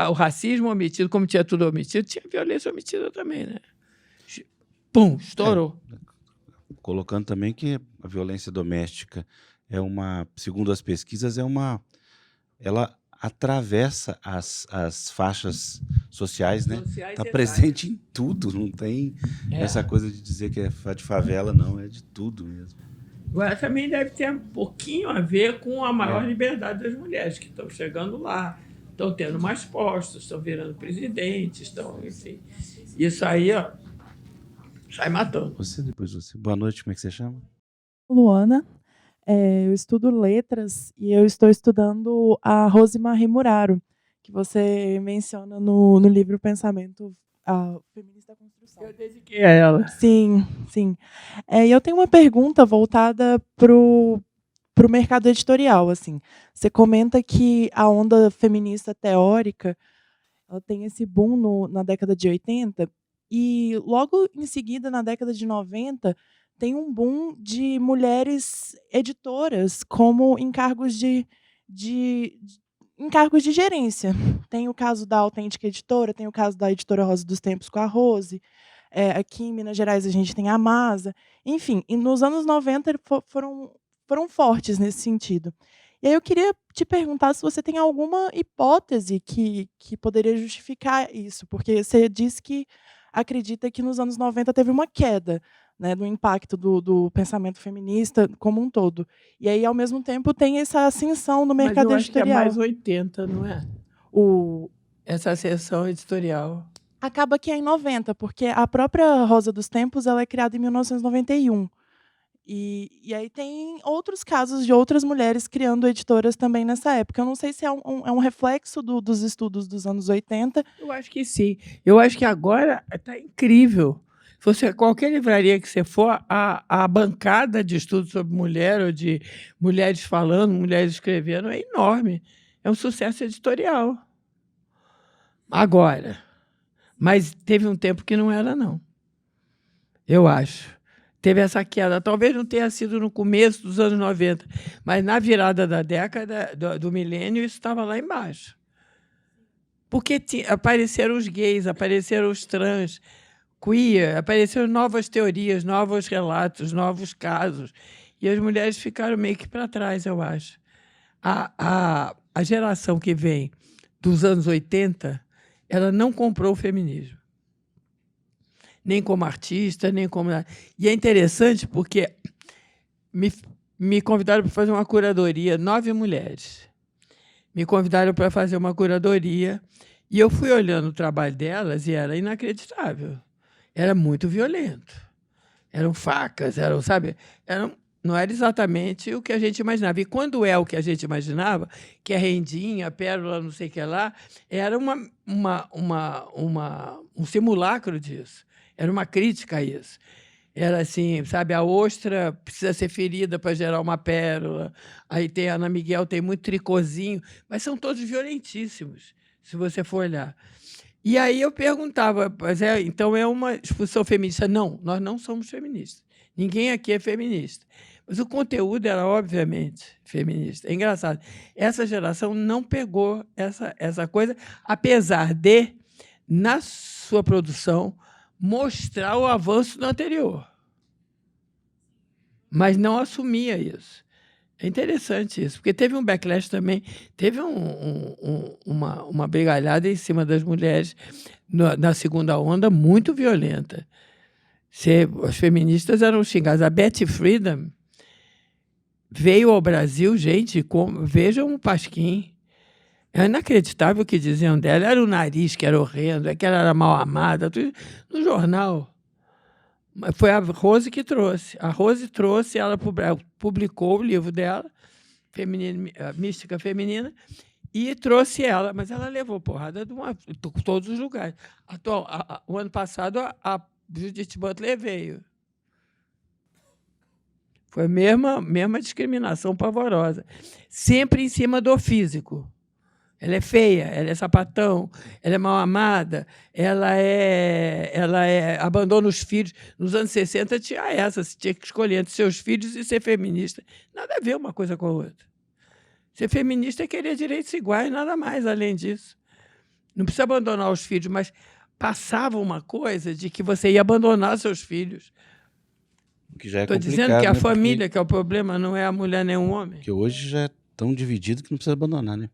o racismo omitido, como tinha tudo omitido, tinha violência omitida também, né? Pum, estourou. Colocando também que a violência doméstica segundo as pesquisas, ela atravessa as faixas sociais, né? Está presente em tudo, não tem essa coisa de dizer que é de favela, não, é de tudo mesmo. Agora, também deve ter um pouquinho a ver com a maior liberdade das mulheres, que estão chegando lá, estão tendo mais postos, estão virando presidentes, enfim. Isso aí, ó, sai matando. Depois você. Boa noite, como é que você chama? Luana, eu estudo letras e eu estou estudando a Rosemarie Muraro, que você menciona no livro Pensamento Feminista da Construção. Eu dediquei a ela. Sim, sim. E eu tenho uma pergunta voltada para o mercado editorial, assim. Você comenta que a onda feminista teórica ela tem esse boom na década de 80 E logo em seguida, na década de 90, tem um boom de mulheres editoras como em cargos em cargos de gerência. Tem o caso da Autêntica Editora, tem o caso da Editora Rosa dos Tempos com a Rose. Aqui em Minas Gerais a gente tem a Masa. Enfim, e nos anos 90 foram fortes nesse sentido. E aí eu queria te perguntar se você tem alguma hipótese que poderia justificar isso, porque você disse que acredita que nos anos 90 teve uma queda, né, do impacto do pensamento feminista como um todo. E aí, ao mesmo tempo, tem essa ascensão no Mas mercado eu acho que é editorial. mais 80, não é? Essa ascensão editorial. Acaba que é em 90, porque a própria Rosa dos Tempos ela é criada em 1991. E aí tem outros casos de outras mulheres criando editoras também nessa época. Eu não sei se é um reflexo dos estudos dos anos 80. Eu acho que sim. Eu acho que agora está incrível. Se você, qualquer livraria que você for, a bancada de estudos sobre mulher, ou de mulheres falando, mulheres escrevendo, é enorme. É um sucesso editorial. Agora. Mas teve um tempo que não era, não. Eu acho. Teve essa queda. Talvez não tenha sido no começo dos anos 90, mas na virada da década, do milênio, isso estava lá embaixo. Porque apareceram os gays, apareceram os trans, queer, apareceram novas teorias, novos relatos, novos casos. E as mulheres ficaram meio que para trás, eu acho. A geração que vem dos anos 80, ela não comprou o feminismo. Nem como artista, nem como... E é interessante porque me convidaram para fazer uma curadoria, 9 mulheres. Me convidaram para fazer uma curadoria e eu fui olhando o trabalho delas e era inacreditável. Era muito violento. Eram facas, sabe? Não era exatamente o que a gente imaginava. E quando é o que a gente imaginava, que é rendinha, pérola, não sei o que lá, era um simulacro disso. Era uma crítica a isso. Era assim, sabe, a ostra precisa ser ferida para gerar uma pérola. Aí tem a Ana Miguel, tem muito tricôzinho, mas são todos violentíssimos, se você for olhar. E aí eu perguntava, então é uma exposição feminista? Não, nós não somos feministas. Ninguém aqui é feminista. Mas o conteúdo era, obviamente, feminista. É engraçado. Essa geração não pegou essa coisa, apesar de, na sua produção, mostrar o avanço do anterior. Mas não assumia isso. É interessante isso, porque teve um backlash também, teve uma brigalhada em cima das mulheres na segunda onda muito violenta. As feministas eram xingadas. A Betty Friedan veio ao Brasil, gente, vejam um Pasquim. É inacreditável o que diziam dela. Era o nariz que era horrendo, é que ela era mal amada, tudo no jornal. Foi a Rose que trouxe. A Rose trouxe, ela publicou o livro dela, Mística Feminina, e trouxe ela, mas ela levou porrada de todos os lugares. O ano passado, a Judith Butler veio. Foi a mesma discriminação pavorosa. Sempre em cima do físico. Ela é feia, ela é sapatão, ela é mal amada, ela abandona os filhos. Nos anos 60 tinha você tinha que escolher entre seus filhos e ser feminista. Nada a ver uma coisa com a outra. Ser feminista é querer direitos iguais, nada mais além disso. Não precisa abandonar os filhos, mas passava uma coisa de que você ia abandonar seus filhos. Que já é Estou complicado, dizendo que a né? família que é o problema, não é a mulher nem o homem. Porque hoje já é tão dividido que não precisa abandonar, né?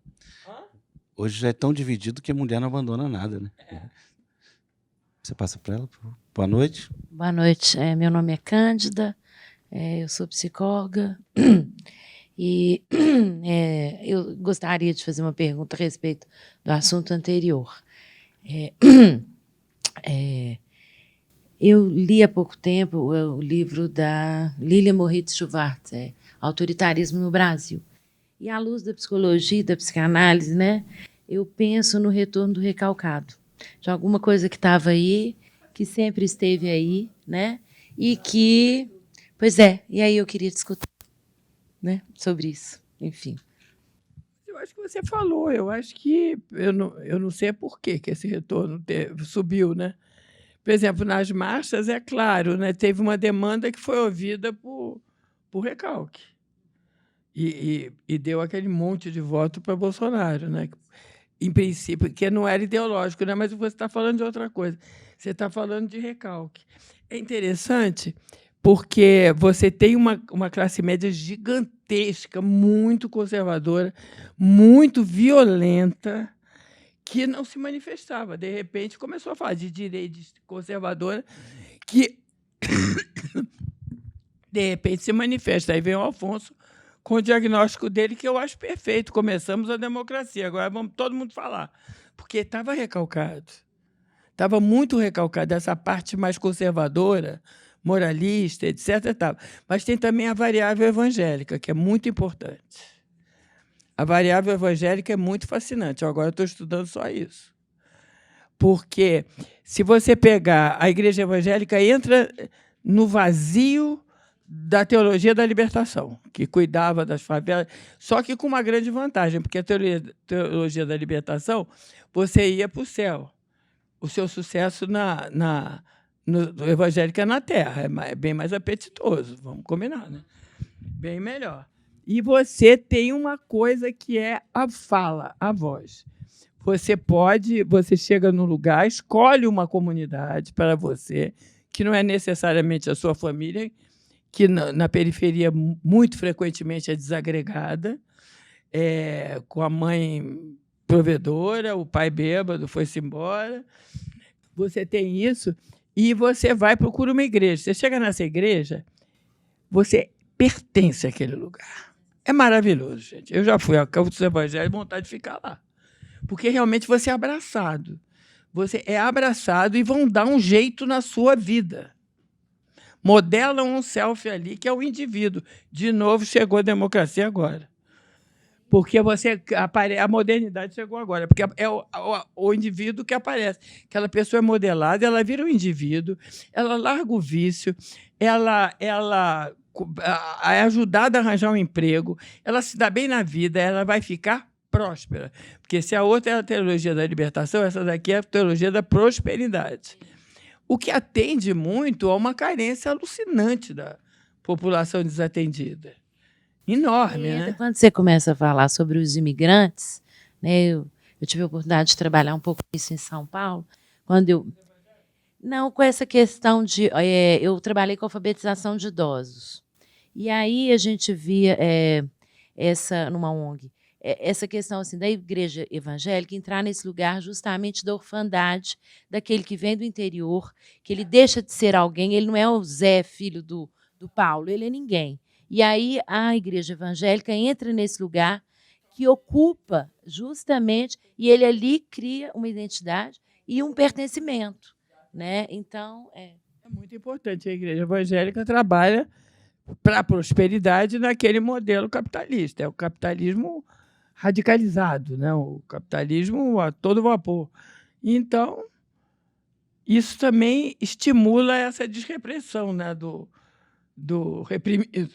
Hoje já é tão dividido que a mulher não abandona nada, né? Você passa para ela? Boa noite. Boa noite. Meu nome é Cândida, eu sou psicóloga e eu gostaria de fazer uma pergunta a respeito do assunto anterior. Eu li há pouco tempo o livro da Lilia Moritz-Schwartz, Autoritarismo no Brasil. E, à luz da psicologia e da psicanálise, né, eu penso no retorno do recalcado, de alguma coisa que estava aí, que sempre esteve aí, né, e que... Pois é, e aí eu queria discutir, né, sobre isso, enfim. Eu acho que você falou, eu acho que... Eu não sei por que esse retorno subiu, né? Por exemplo, nas marchas, é claro, né, teve uma demanda que foi ouvida por recalque. E deu aquele monte de voto para Bolsonaro, né? Em princípio, que não era ideológico, né? Mas você está falando de outra coisa. Você está falando de recalque. É interessante porque você tem uma classe média gigantesca, muito conservadora, muito violenta, que não se manifestava. De repente, começou a falar de direita conservadora, que, de repente, se manifesta. Aí vem o Afonso com o diagnóstico dele, que eu acho perfeito. Começamos a democracia, agora vamos todo mundo falar. Porque estava recalcado. Estava muito recalcado, essa parte mais conservadora, moralista, etc. Mas tem também a variável evangélica, que é muito importante. A variável evangélica é muito fascinante. Agora eu estou estudando só isso. Porque, se você pegar a igreja evangélica, entra no vazio da teologia da libertação, que cuidava das favelas, só que com uma grande vantagem, porque a teologia da libertação, você ia para o céu. O seu sucesso no evangélico é na terra, é bem mais apetitoso, vamos combinar, né? Bem melhor. E você tem uma coisa que é a fala, a voz. Você chega num lugar, escolhe uma comunidade para você, que não é necessariamente a sua família, que na periferia muito frequentemente é desagregada, com a mãe provedora, o pai bêbado foi-se embora. Você tem isso e você vai procurar uma igreja. Você chega nessa igreja, você pertence àquele lugar. É maravilhoso, gente. Eu já fui a Campo dos Evangelhos, vontade de ficar lá. Porque realmente você é abraçado. Você é abraçado e vão dar um jeito na sua vida. Modelam um selfie ali, que é o indivíduo. De novo, chegou a democracia agora. Porque a modernidade chegou agora. Porque é o indivíduo que aparece. Aquela pessoa é modelada, ela vira um indivíduo, ela larga o vício, ela é ajudada a arranjar um emprego, ela se dá bem na vida, ela vai ficar próspera. Porque se a outra é a teologia da libertação, essa daqui é a teologia da prosperidade. O que atende muito a uma carência alucinante da população desatendida. Enorme, né? Quando você começa a falar sobre os imigrantes, né, eu tive a oportunidade de trabalhar um pouco isso em São Paulo, com essa questão de... eu trabalhei com alfabetização de idosos. E aí a gente via numa ONG, essa questão assim, da igreja evangélica entrar nesse lugar justamente da orfandade, daquele que vem do interior, que ele deixa de ser alguém, ele não é o Zé, filho do Paulo, ele é ninguém. E aí a igreja evangélica entra nesse lugar que ocupa justamente, e ele ali cria uma identidade e um pertencimento, né? Então, é muito importante. A igreja evangélica trabalha para a prosperidade naquele modelo capitalista. É o capitalismo radicalizado, né? O capitalismo a todo vapor. Então, isso também estimula essa desrepressão, né? do reprimido.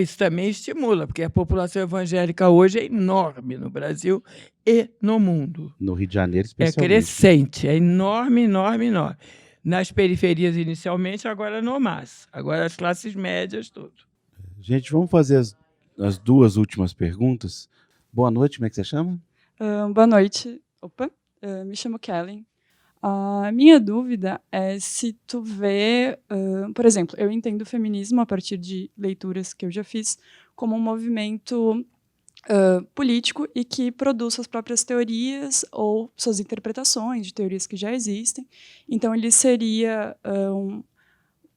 Isso também estimula, porque a população evangélica hoje é enorme no Brasil e no mundo. No Rio de Janeiro, especialmente. É crescente, é enorme, enorme, enorme. Nas periferias, inicialmente, agora no MAS. Agora as classes médias, tudo. Gente, vamos fazer as duas últimas perguntas. Boa noite, como é que você chama? Boa noite. Me chamo Kellen. A minha dúvida é se tu vê, por exemplo, eu entendo o feminismo a partir de leituras que eu já fiz como um movimento político e que produz suas próprias teorias ou suas interpretações de teorias que já existem. Então, ele seria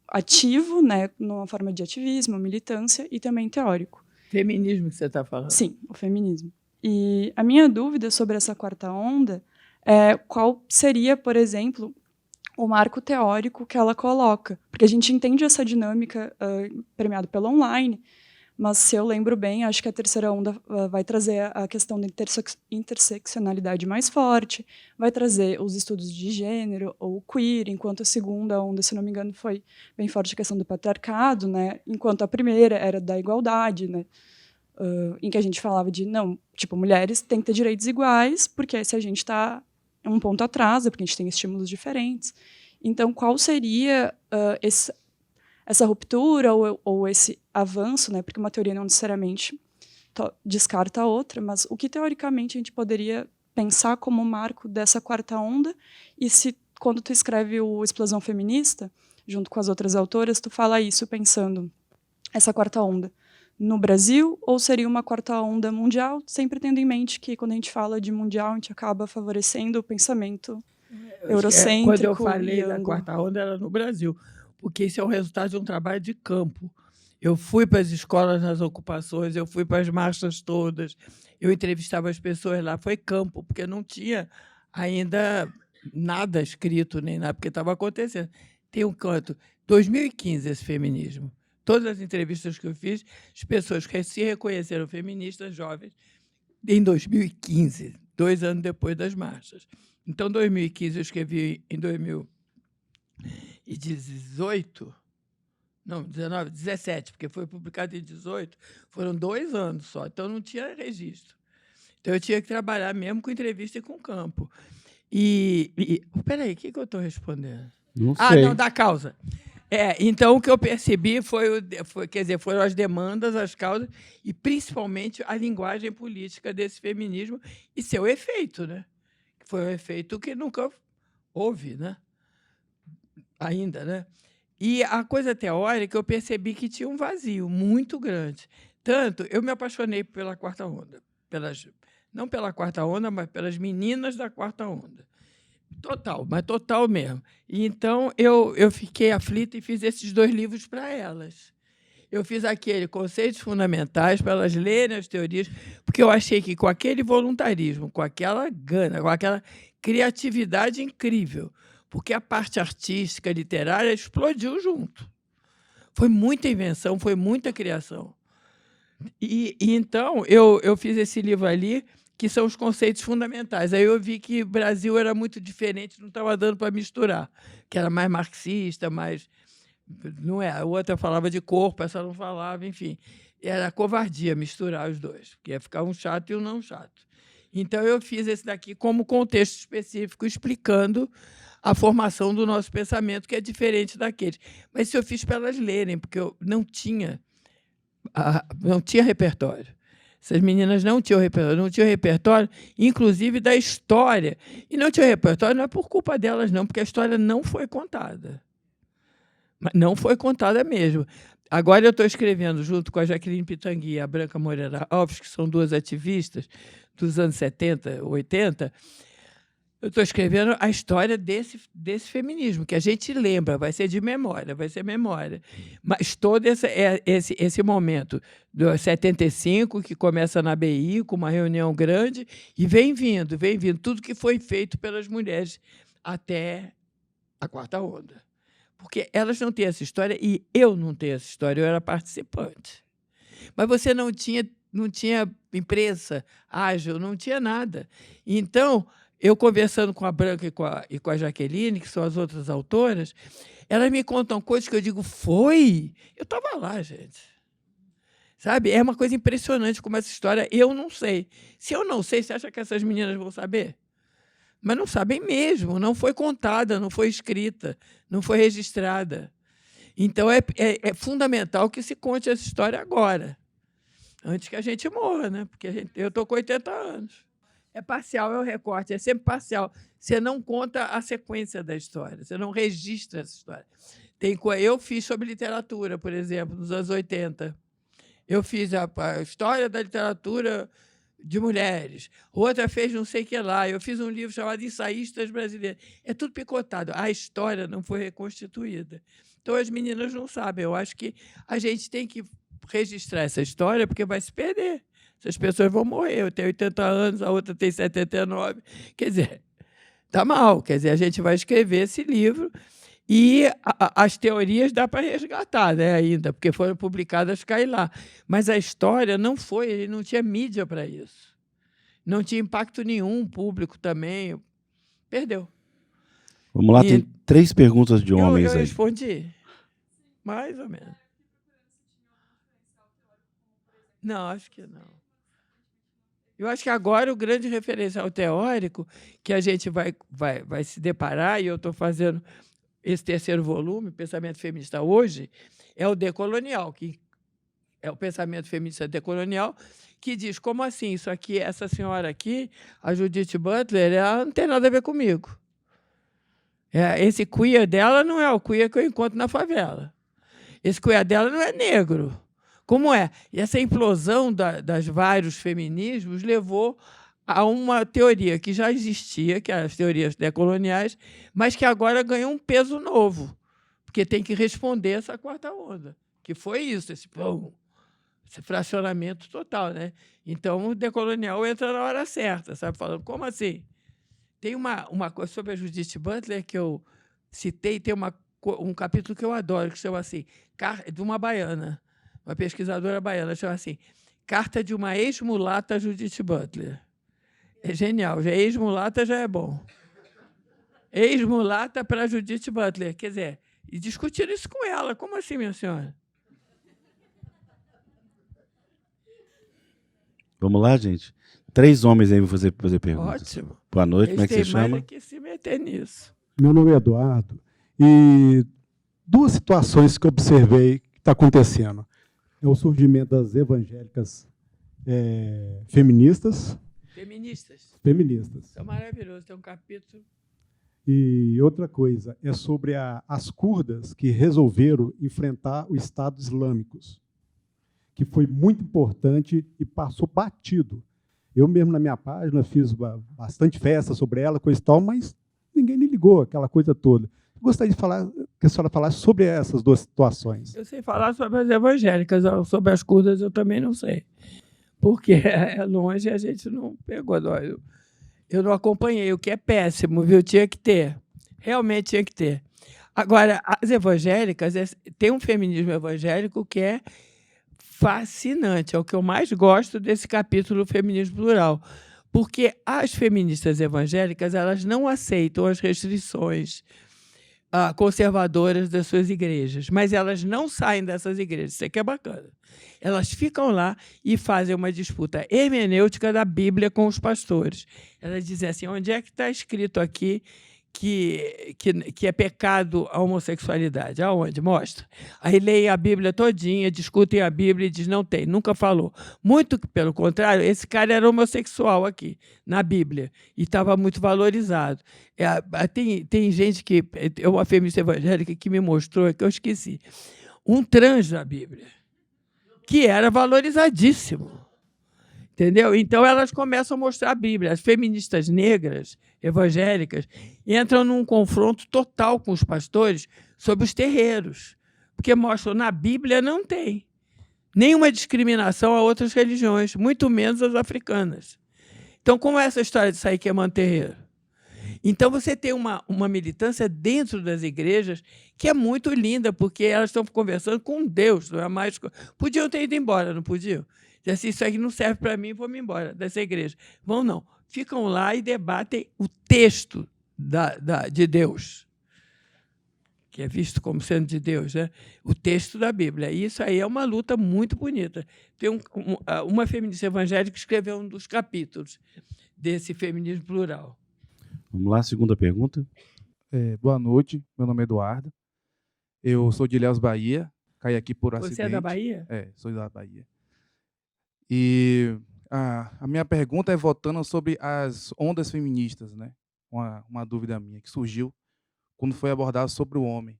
ativo, né, numa forma de ativismo, militância e também teórico. Feminismo que você está falando? Sim, o feminismo. E a minha dúvida sobre essa quarta onda qual seria, por exemplo, o marco teórico que ela coloca. Porque a gente entende essa dinâmica permeada pelo online, mas, se eu lembro bem, acho que a terceira onda vai trazer a questão da interseccionalidade mais forte, vai trazer os estudos de gênero ou queer, enquanto a segunda onda, se não me engano, foi bem forte a questão do patriarcado, né? Enquanto a primeira era da igualdade, né? Em que a gente falava de, não, tipo, mulheres têm que ter direitos iguais, porque se a gente está um ponto atrás, é porque a gente tem estímulos diferentes. Então, qual seria essa ruptura ou esse avanço, né? Porque uma teoria não necessariamente descarta a outra, mas o que teoricamente a gente poderia pensar como marco dessa quarta onda, e se quando tu escreve o Explosão Feminista, junto com as outras autoras, tu fala isso pensando essa quarta onda no Brasil, ou seria uma quarta onda mundial, sempre tendo em mente que quando a gente fala de mundial, a gente acaba favorecendo o pensamento eurocêntrico. Quando eu falei da quarta onda, era no Brasil, porque isso é o resultado de um trabalho de campo. Eu fui para as escolas nas ocupações, eu fui para as marchas todas, eu entrevistava as pessoas lá, foi campo, porque não tinha ainda nada escrito, nem nada, porque estava acontecendo. Tem um canto, 2015 esse feminismo. Todas as entrevistas que eu fiz, as pessoas que se reconheceram feministas jovens em 2015, 2 anos depois das marchas. Então, 2015, eu escrevi em 2018, não, 19, 17, porque foi publicado em 18, foram 2 anos só, então não tinha registro. Então, eu tinha que trabalhar mesmo com entrevista e com campo. Espera aí, o que eu estou respondendo? Não sei. Não, da causa. Então, o que eu percebi foram as demandas, as causas, e principalmente a linguagem política desse feminismo e seu efeito, né? Foi um efeito que nunca houve, né? Ainda, né? E a coisa teórica, eu percebi que tinha um vazio muito grande. Tanto, eu me apaixonei pela quarta onda, não pela quarta onda, mas pelas meninas da quarta onda. Total, mas total mesmo. E então, eu fiquei aflita e fiz esses 2 livros para elas. Eu fiz aquele Conceitos Fundamentais para elas lerem as teorias, porque eu achei que com aquele voluntarismo, com aquela gana, com aquela criatividade incrível, porque a parte artística, literária, explodiu junto. Foi muita invenção, foi muita criação. E então, eu fiz esse livro ali, que são os conceitos fundamentais. Aí eu vi que o Brasil era muito diferente, não estava dando para misturar, que era mais marxista, mais... Não é, a outra falava de corpo, essa não falava, enfim. Era covardia misturar os dois, porque ia ficar um chato e um não chato. Então, eu fiz esse daqui como contexto específico, explicando a formação do nosso pensamento, que é diferente daqueles. Mas isso eu fiz para elas lerem, porque eu não tinha repertório. Essas meninas não tinham repertório, inclusive da história. E não tinham repertório não é por culpa delas, não, porque a história não foi contada. Mas não foi contada mesmo. Agora eu estou escrevendo, junto com a Jaqueline Pitangui e a Branca Moreira Alves, que são 2 ativistas dos anos 70, 80, eu estou escrevendo a história desse feminismo, que a gente lembra, vai ser de memória, vai ser memória. Mas todo esse momento do 75, que começa na BI, com uma reunião grande, e vem vindo, tudo que foi feito pelas mulheres até a quarta onda. Porque elas não têm essa história e eu não tenho essa história, eu era participante. Mas você não tinha imprensa ágil, não tinha nada. Então, eu conversando com a Branca e com a Jaqueline, que são as outras autoras, elas me contam coisas que eu digo, foi? Eu estava lá, gente. Sabe? É uma coisa impressionante como essa história, eu não sei. Se eu não sei, você acha que essas meninas vão saber? Mas não sabem mesmo, não foi contada, não foi escrita, não foi registrada. Então, é fundamental que se conte essa história agora, antes que a gente morra, né? Porque eu estou com 80 anos. É parcial, é o recorte, é sempre parcial. Você não conta a sequência da história, você não registra essa história. Eu fiz sobre literatura, por exemplo, nos anos 80. Eu fiz a história da literatura de mulheres, outra fez não sei o que lá, eu fiz um livro chamado Ensaístas Brasileiros. É tudo picotado, a história não foi reconstituída. Então, as meninas não sabem. Eu acho que a gente tem que registrar essa história, porque vai se perder. Essas pessoas vão morrer. Eu tenho 80 anos, a outra tem 79. Quer dizer, está mal. Quer dizer, a gente vai escrever esse livro e as teorias dá para resgatar, né, ainda, porque foram publicadas cá e lá. Mas a história não foi, ele não tinha mídia para isso. Não tinha impacto nenhum, público também. Perdeu. Vamos lá, tem 3 perguntas de homens eu aí. respondi. Mais ou menos. Não, acho que não. Eu acho que agora o grande referencial teórico que a gente vai se deparar, e eu estou fazendo esse terceiro volume, Pensamento Feminista Hoje, é o decolonial, que é o pensamento feminista decolonial, que diz, como assim, isso aqui, essa senhora aqui, a Judith Butler, ela não tem nada a ver comigo. Esse queer dela não é o queer que eu encontro na favela. Esse queer dela não é negro. Como é? E essa implosão das vários feminismos levou a uma teoria que já existia, que é as teorias decoloniais, mas que agora ganhou um peso novo, porque tem que responder essa quarta onda, que foi isso, esse fracionamento total, né? Então, o decolonial entra na hora certa, sabe? Falando, como assim? Tem uma coisa sobre a Judith Butler que eu citei, tem um capítulo que eu adoro, que chama assim, de uma baiana, uma pesquisadora baiana, chama assim, Carta de uma ex-mulata a Judith Butler. É genial, já ex-mulata já é bom. Ex-mulata para Judith Butler, quer dizer, e discutiram isso com ela. Como assim, minha senhora? Vamos lá, gente? 3 homens aí vão fazer perguntas. Ótimo. Boa noite, como é que você chama? Mais que se meter nisso. Meu nome é Eduardo. E 2 situações que eu observei que está acontecendo. É o surgimento das evangélicas feministas. Feministas. Isso é maravilhoso, tem um capítulo. E outra coisa é sobre as curdas que resolveram enfrentar o Estado Islâmico, que foi muito importante e passou batido. Eu mesmo, na minha página, fiz bastante festa sobre ela, coisa e tal, mas ninguém me ligou, aquela coisa toda. Eu gostaria de que a senhora falasse sobre essas 2 situações. Eu sei falar sobre as evangélicas, sobre as curdas eu também não sei, porque é longe e a gente não pegou. Eu não acompanhei, o que é péssimo, viu? Tinha que ter, realmente tinha que ter. Agora, as evangélicas, tem um feminismo evangélico que é fascinante, é o que eu mais gosto desse capítulo Feminismo Plural, porque as feministas evangélicas elas não aceitam as restrições conservadoras das suas igrejas, mas elas não saem dessas igrejas, isso aqui é bacana. Elas ficam lá e fazem uma disputa hermenêutica da Bíblia com os pastores. Elas dizem assim, onde é que está escrito aqui que é pecado a homossexualidade? Aonde? Mostra. Aí leem a Bíblia todinha, discutem a Bíblia e dizem, não tem, nunca falou. Muito pelo contrário, esse cara era homossexual aqui, na Bíblia, e estava muito valorizado. Tem gente que... Uma feminista evangélica que me mostrou, que eu esqueci, um trans na Bíblia, que era valorizadíssimo. Entendeu? Então, elas começam a mostrar a Bíblia. As feministas negras, evangélicas, entram num confronto total com os pastores sobre os terreiros, porque mostram na Bíblia não tem nenhuma discriminação a outras religiões, muito menos as africanas. Então, como é essa história de sair queimando terreiro? Então, você tem uma militância dentro das igrejas que é muito linda, porque elas estão conversando com Deus, não é mais... Podiam ter ido embora, não podiam? Assim, isso aqui não serve para mim, vou-me embora dessa igreja. Vão não. Ficam lá e debatem o texto de Deus, que é visto como sendo de Deus, né? O texto da Bíblia. E isso aí é uma luta muito bonita. Tem uma feminista evangélica que escreveu um dos capítulos desse feminismo plural. Vamos lá, segunda pergunta. Boa noite, meu nome é Eduardo. Eu sou de Ilhéus, Bahia. Caí aqui por acidente. Você é da Bahia? Sou da Bahia. E a minha pergunta é voltando sobre as ondas feministas, né? Uma dúvida minha que surgiu quando foi abordado sobre o homem.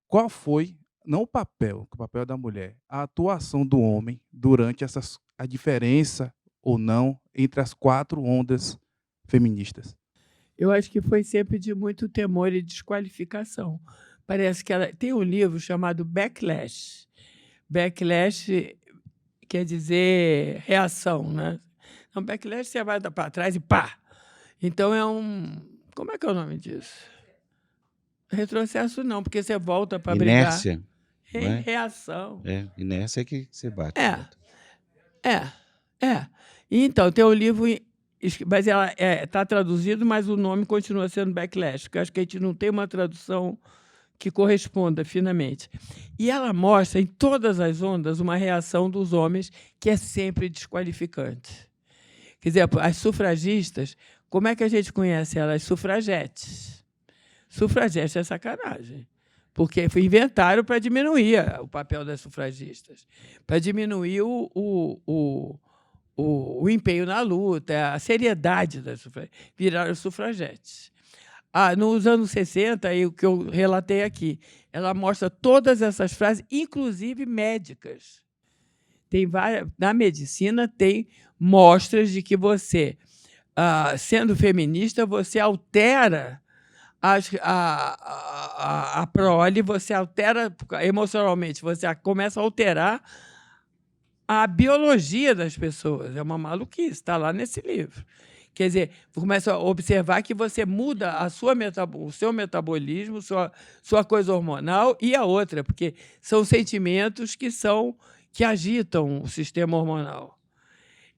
Qual foi, não o papel é da mulher, a atuação do homem durante a diferença ou não entre as 4 ondas feministas? Eu acho que foi sempre de muito temor e desqualificação. Parece que ela tem um livro chamado Backlash. Backlash quer dizer reação, né? Então, backlash você vai para trás e pá! Então é um... Como é que é o nome disso? Retrocesso não, porque você volta para brigar. Inércia. Reação. Inércia é que você bate. Então, tem um livro, mas ela está traduzido, mas o nome continua sendo Backlash, porque eu acho que a gente não tem uma tradução que corresponda finamente. E ela mostra em todas as ondas uma reação dos homens que é sempre desqualificante. Quer dizer, as sufragistas, como é que a gente conhece elas? Sufragetes. Sufragista é sacanagem. Porque inventaram para diminuir o papel das sufragistas, para diminuir o empenho na luta, a seriedade das sufragistas. Viraram sufragetes. Nos anos 60, o que eu relatei aqui, ela mostra todas essas frases, inclusive médicas. Tem várias, na medicina, tem mostras de que você, sendo feminista, você altera a prole, você altera emocionalmente, você começa a alterar a biologia das pessoas. É uma maluquice, está lá nesse livro. Quer dizer, começa a observar que você muda o seu metabolismo, sua coisa hormonal e a outra, porque são sentimentos que agitam o sistema hormonal.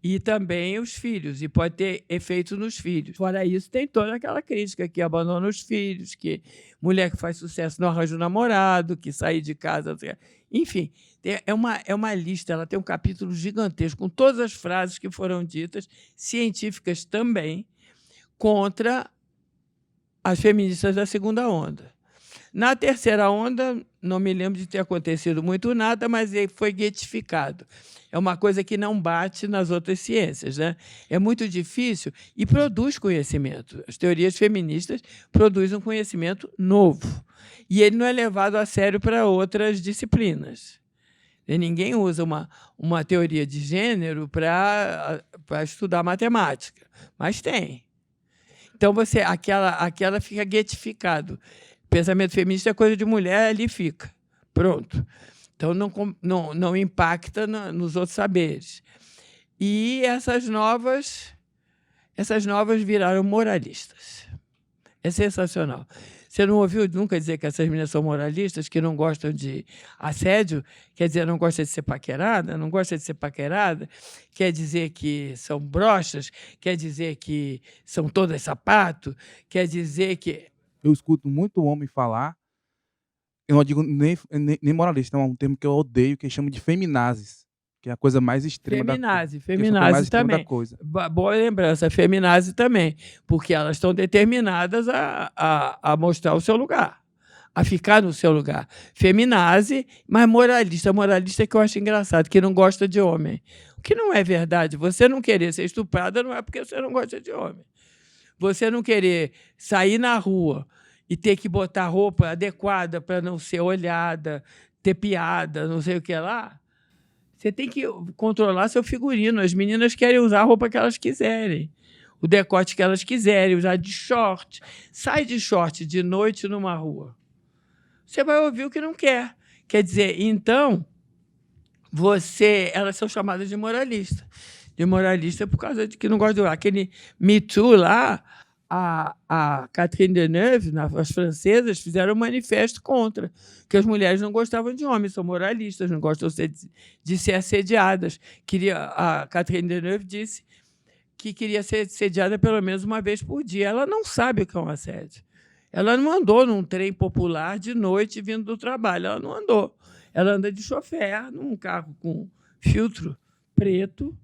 E também os filhos, e pode ter efeito nos filhos. Fora isso, tem toda aquela crítica que abandona os filhos, que mulher que faz sucesso não arranja um namorado, que sai de casa... Enfim, é uma lista, ela tem um capítulo gigantesco, com todas as frases que foram ditas, científicas também, contra as feministas da segunda onda. Na terceira onda, não me lembro de ter acontecido muito nada, mas foi guetificado. É uma coisa que não bate nas outras ciências, né? É muito difícil e produz conhecimento. As teorias feministas produzem um conhecimento novo. E ele não é levado a sério para outras disciplinas. E ninguém usa uma teoria de gênero para estudar matemática, mas tem. Então, aquela fica guetificado. Pensamento feminista é coisa de mulher, ali fica. Pronto. Então, não impacta nos outros saberes. E essas novas viraram moralistas. É sensacional. Você não ouviu nunca dizer que essas meninas são moralistas, que não gostam de assédio? Quer dizer, não gosta de ser paquerada? Não gosta de ser paquerada? Quer dizer que são broxas? Quer dizer que são todas sapato? Quer dizer que... Eu escuto muito homem falar, eu não digo nem moralista, é um termo que eu odeio, que chama de feminazes, que é a coisa mais extrema feminazi também. Da coisa. Boa lembrança, feminazi também, porque elas estão determinadas a mostrar o seu lugar, a ficar no seu lugar. Feminazi, mas moralista é que eu acho engraçado, que não gosta de homem. O que não é verdade. Você não querer ser estuprada não é porque você não gosta de homem. Você não querer sair na rua e ter que botar roupa adequada para não ser olhada, ter piada, não sei o que lá. Você tem que controlar seu figurino. As meninas querem usar a roupa que elas quiserem, o decote que elas quiserem, usar de short. Sai de short de noite numa rua. Você vai ouvir o que não quer. Quer dizer, então, elas são chamadas de moralista. De moralista por causa de que não gostam. Aquele Me Too lá, a Catherine Deneuve, as francesas, fizeram um manifesto contra, que as mulheres não gostavam de homens, são moralistas, não gostam de ser assediadas. A Catherine Deneuve disse que queria ser assediada pelo menos uma vez por dia. Ela não sabe o que é um assédio. Ela não andou num trem popular de noite vindo do trabalho, ela não andou. Ela anda de chofer, num carro com filtro preto,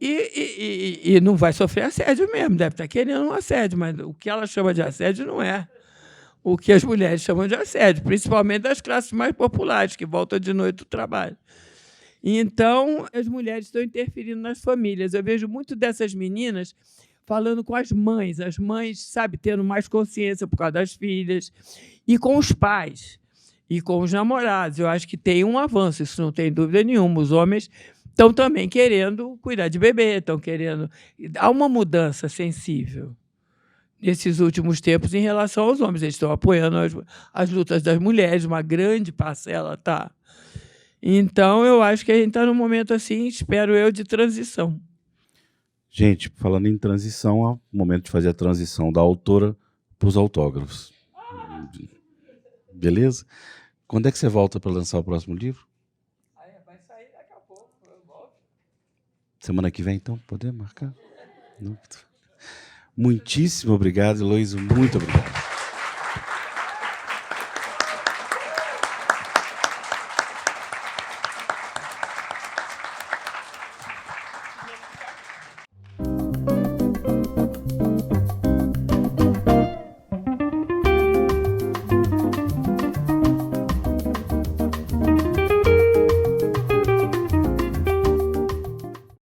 e não vai sofrer assédio mesmo, deve estar querendo um assédio, mas o que ela chama de assédio não é o que as mulheres chamam de assédio, principalmente das classes mais populares, que voltam de noite do trabalho. Então, as mulheres estão interferindo nas famílias. Eu vejo muito dessas meninas falando com as mães, sabe, tendo mais consciência por causa das filhas, e com os pais, e com os namorados. Eu acho que tem um avanço, isso não tem dúvida nenhuma. Os homens estão também querendo cuidar de bebê, estão querendo... Há uma mudança sensível nesses últimos tempos em relação aos homens. Eles estão apoiando as lutas das mulheres, uma grande parcela está. Então, eu acho que a gente está num momento assim, espero eu, de transição. Gente, falando em transição, é o momento de fazer a transição da autora para os autógrafos. Beleza? Quando é que você volta para lançar o próximo livro? Vai sair daqui a pouco, eu volto. Semana que vem, então? Podemos marcar? Não. Muitíssimo obrigado, Heloísa. Muito obrigado.